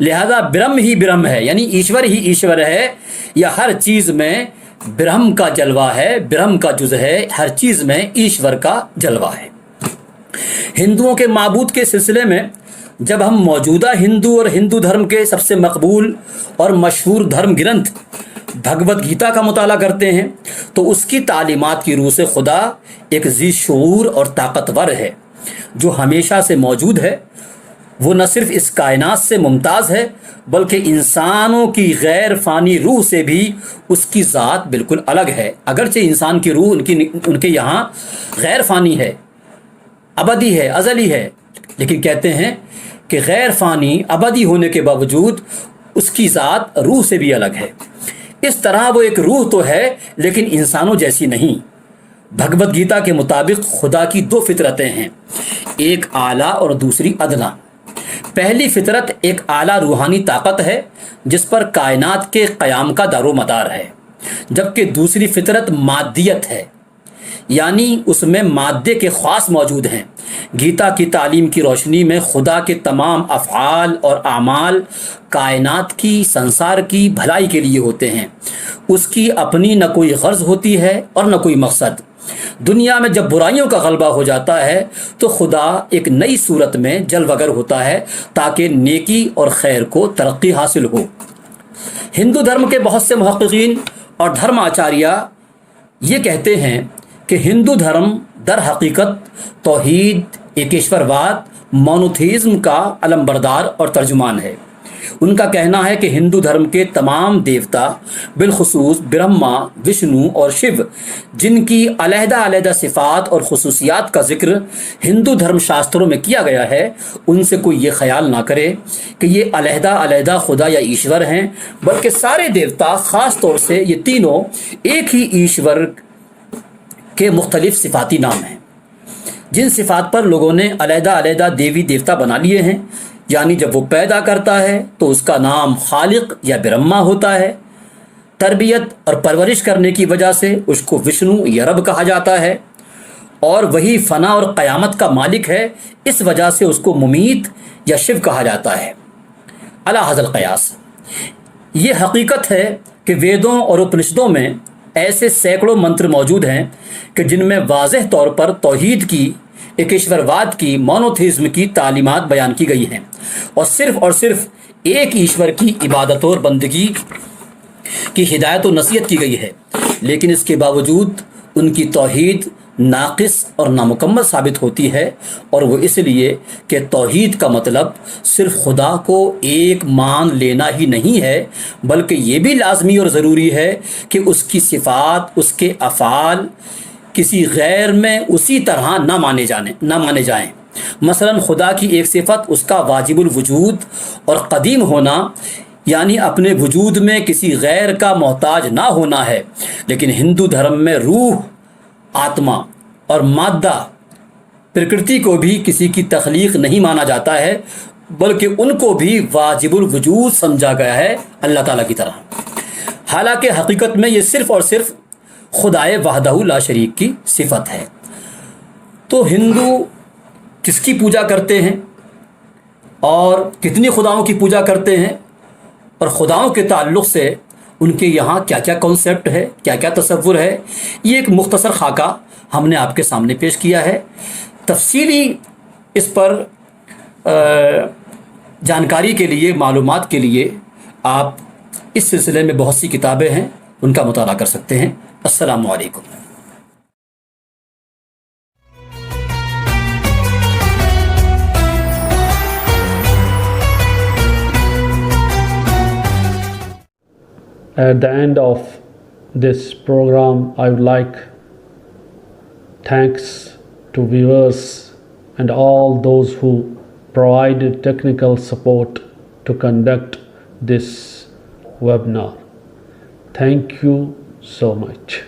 लिहाजा ब्रह्म ही ब्रह्म है, यानी ईश्वर ही ईश्वर है। या हर चीज़ में ब्रह्म का जलवा है, ब्रह्म का जुज़ है, हर चीज़ में ईश्वर का जलवा है। हिंदुओं के माबूद के सिलसिले में जब हम मौजूदा हिंदू और हिंदू धर्म के सबसे मकबूल और मशहूर धर्म ग्रंथ भगवत गीता का मुताला करते हैं तो उसकी तालीमात की रूह से खुदा एक जी शऊर और ताकतवर है जो हमेशा से मौजूद है। वो न सिर्फ इस कायनात से मुमताज़ है बल्कि इंसानों की गैर फ़ानी रूह से भी उसकी ज़ात बिल्कुल अलग है। अगरचे इंसान की रूह उनके यहाँ गैर फ़ानी है, अबदी है, अज़ली है, लेकिन कहते हैं कि गैर फ़ानी अबदी होने के बावजूद उसकी ज़ात रूह से भी अलग है। इस तरह वो एक रूह तो है लेकिन इंसानों जैसी नहीं। भगवत गीता के मुताबिक खुदा की दो फितरतें हैं, एक आला और दूसरी अदना। पहली फितरत एक आला रूहानी ताकत है जिस पर कायनात के क़याम का दारोमदार है, जबकि दूसरी फितरत मादियत है, यानी उसमें मादे के ख़ास मौजूद हैं। गीता की तालीम की रोशनी में खुदा के तमाम अफ़आल और आमाल कायनात की, संसार की भलाई के लिए होते हैं। उसकी अपनी न कोई गर्ज होती है और न कोई मकसद। दुनिया में जब बुराइयों का गलबा हो जाता है तो खुदा एक नई सूरत में जलवगर होता है ताकि नेकी और खैर को तरक्की हासिल हो। हिंदू धर्म के बहुत से मुहक्किकीन और धर्म आचार्य ये कहते हैं कि हिंदू धर्म दर हकीकत तौहीद, एकेश्वरवाद, मोनोथीज़्म का अलमबरदार और तर्जुमान है। उनका कहना है कि हिंदू धर्म के तमाम देवता, बिलखुसूस ब्रह्मा, विष्णु और शिव, जिनकी अलहदा सिफ़ात और खुसूसियात का ज़िक्र हिंदू धर्म शास्त्रों में किया गया है, उनसे कोई ये ख्याल ना करे कि ये अलहदा खुदा या ईश्वर हैं, बल्कि सारे देवता, ख़ास तौर से ये तीनों एक ही ईश्वर के मुख्तलिफ सिफ़ाती नाम हैं, जिन सिफ़ात पर लोगों ने अलहदा देवी देवता बना लिए हैं। यानी जब वो पैदा करता है तो उसका नाम खालिक या ब्रह्मा होता है, तरबियत और परवरिश करने की वजह से उसको विष्णु या रब कहा जाता है, और वही फ़ना और क़यामत का मालिक है, इस वजह से उसको मुमीत या शिव कहा जाता है। अला हज़ल क़यास, ये हकीकत है कि वेदों और उपनिषदों में ऐसे सैकड़ों मंत्र मौजूद हैं कि जिनमें वाज़ेह तौर पर तौहीद की, एकेश्वरवाद की, मोनोथीज़्म की तालीमात बयान की गई हैं और सिर्फ एक ईश्वर की इबादत और बंदगी की हिदायत और नसीहत की गई है। लेकिन इसके बावजूद उनकी तौहीद नाक़िस और नामुकम्मल साबित होती है, और वो इसलिए कि तौहीद का मतलब सिर्फ खुदा को एक मान लेना ही नहीं है, बल्कि ये भी लाजमी और ज़रूरी है कि उसकी सिफ़ात, उसके अफ़ाल किसी गैर में उसी तरह ना माने जाएं। मसलन खुदा की एक सिफ़त उसका वाजिबुल वजूद और क़दीम होना, यानी अपने वजूद में किसी गैर का मोहताज ना होना है। लेकिन हिंदू धर्म में रूह, आत्मा और मादा, प्रकृति को भी किसी की तख्लीक नहीं माना जाता है, बल्कि उनको भी वाजिबुल वजूद समझा गया है अल्लाह ताला की तरह। हालांकि हकीकत में ये सिर्फ़ और सिर्फ खुदाए वहदहू ला शरीक की सिफ़त है। तो हिंदू किसकी पूजा करते हैं और कितनी खुदाओं की पूजा करते हैं, और खुदाओं के ताल्लुक़ से उनके यहाँ क्या क्या कॉन्सेप्ट है, क्या क्या तसव्वुर है, ये एक मुख्तसर खाका हमने आपके सामने पेश किया है। तफसीली इस पर जानकारी के लिए, मालूमात के लिए आप इस सिलसिले में बहुत सी किताबें हैं, उनका मुताला कर सकते हैं। अस्सलामु अलैकुम। At the end of this program, I would like thanks to viewers and all those who provided technical support to conduct this webinar. Thank you so much.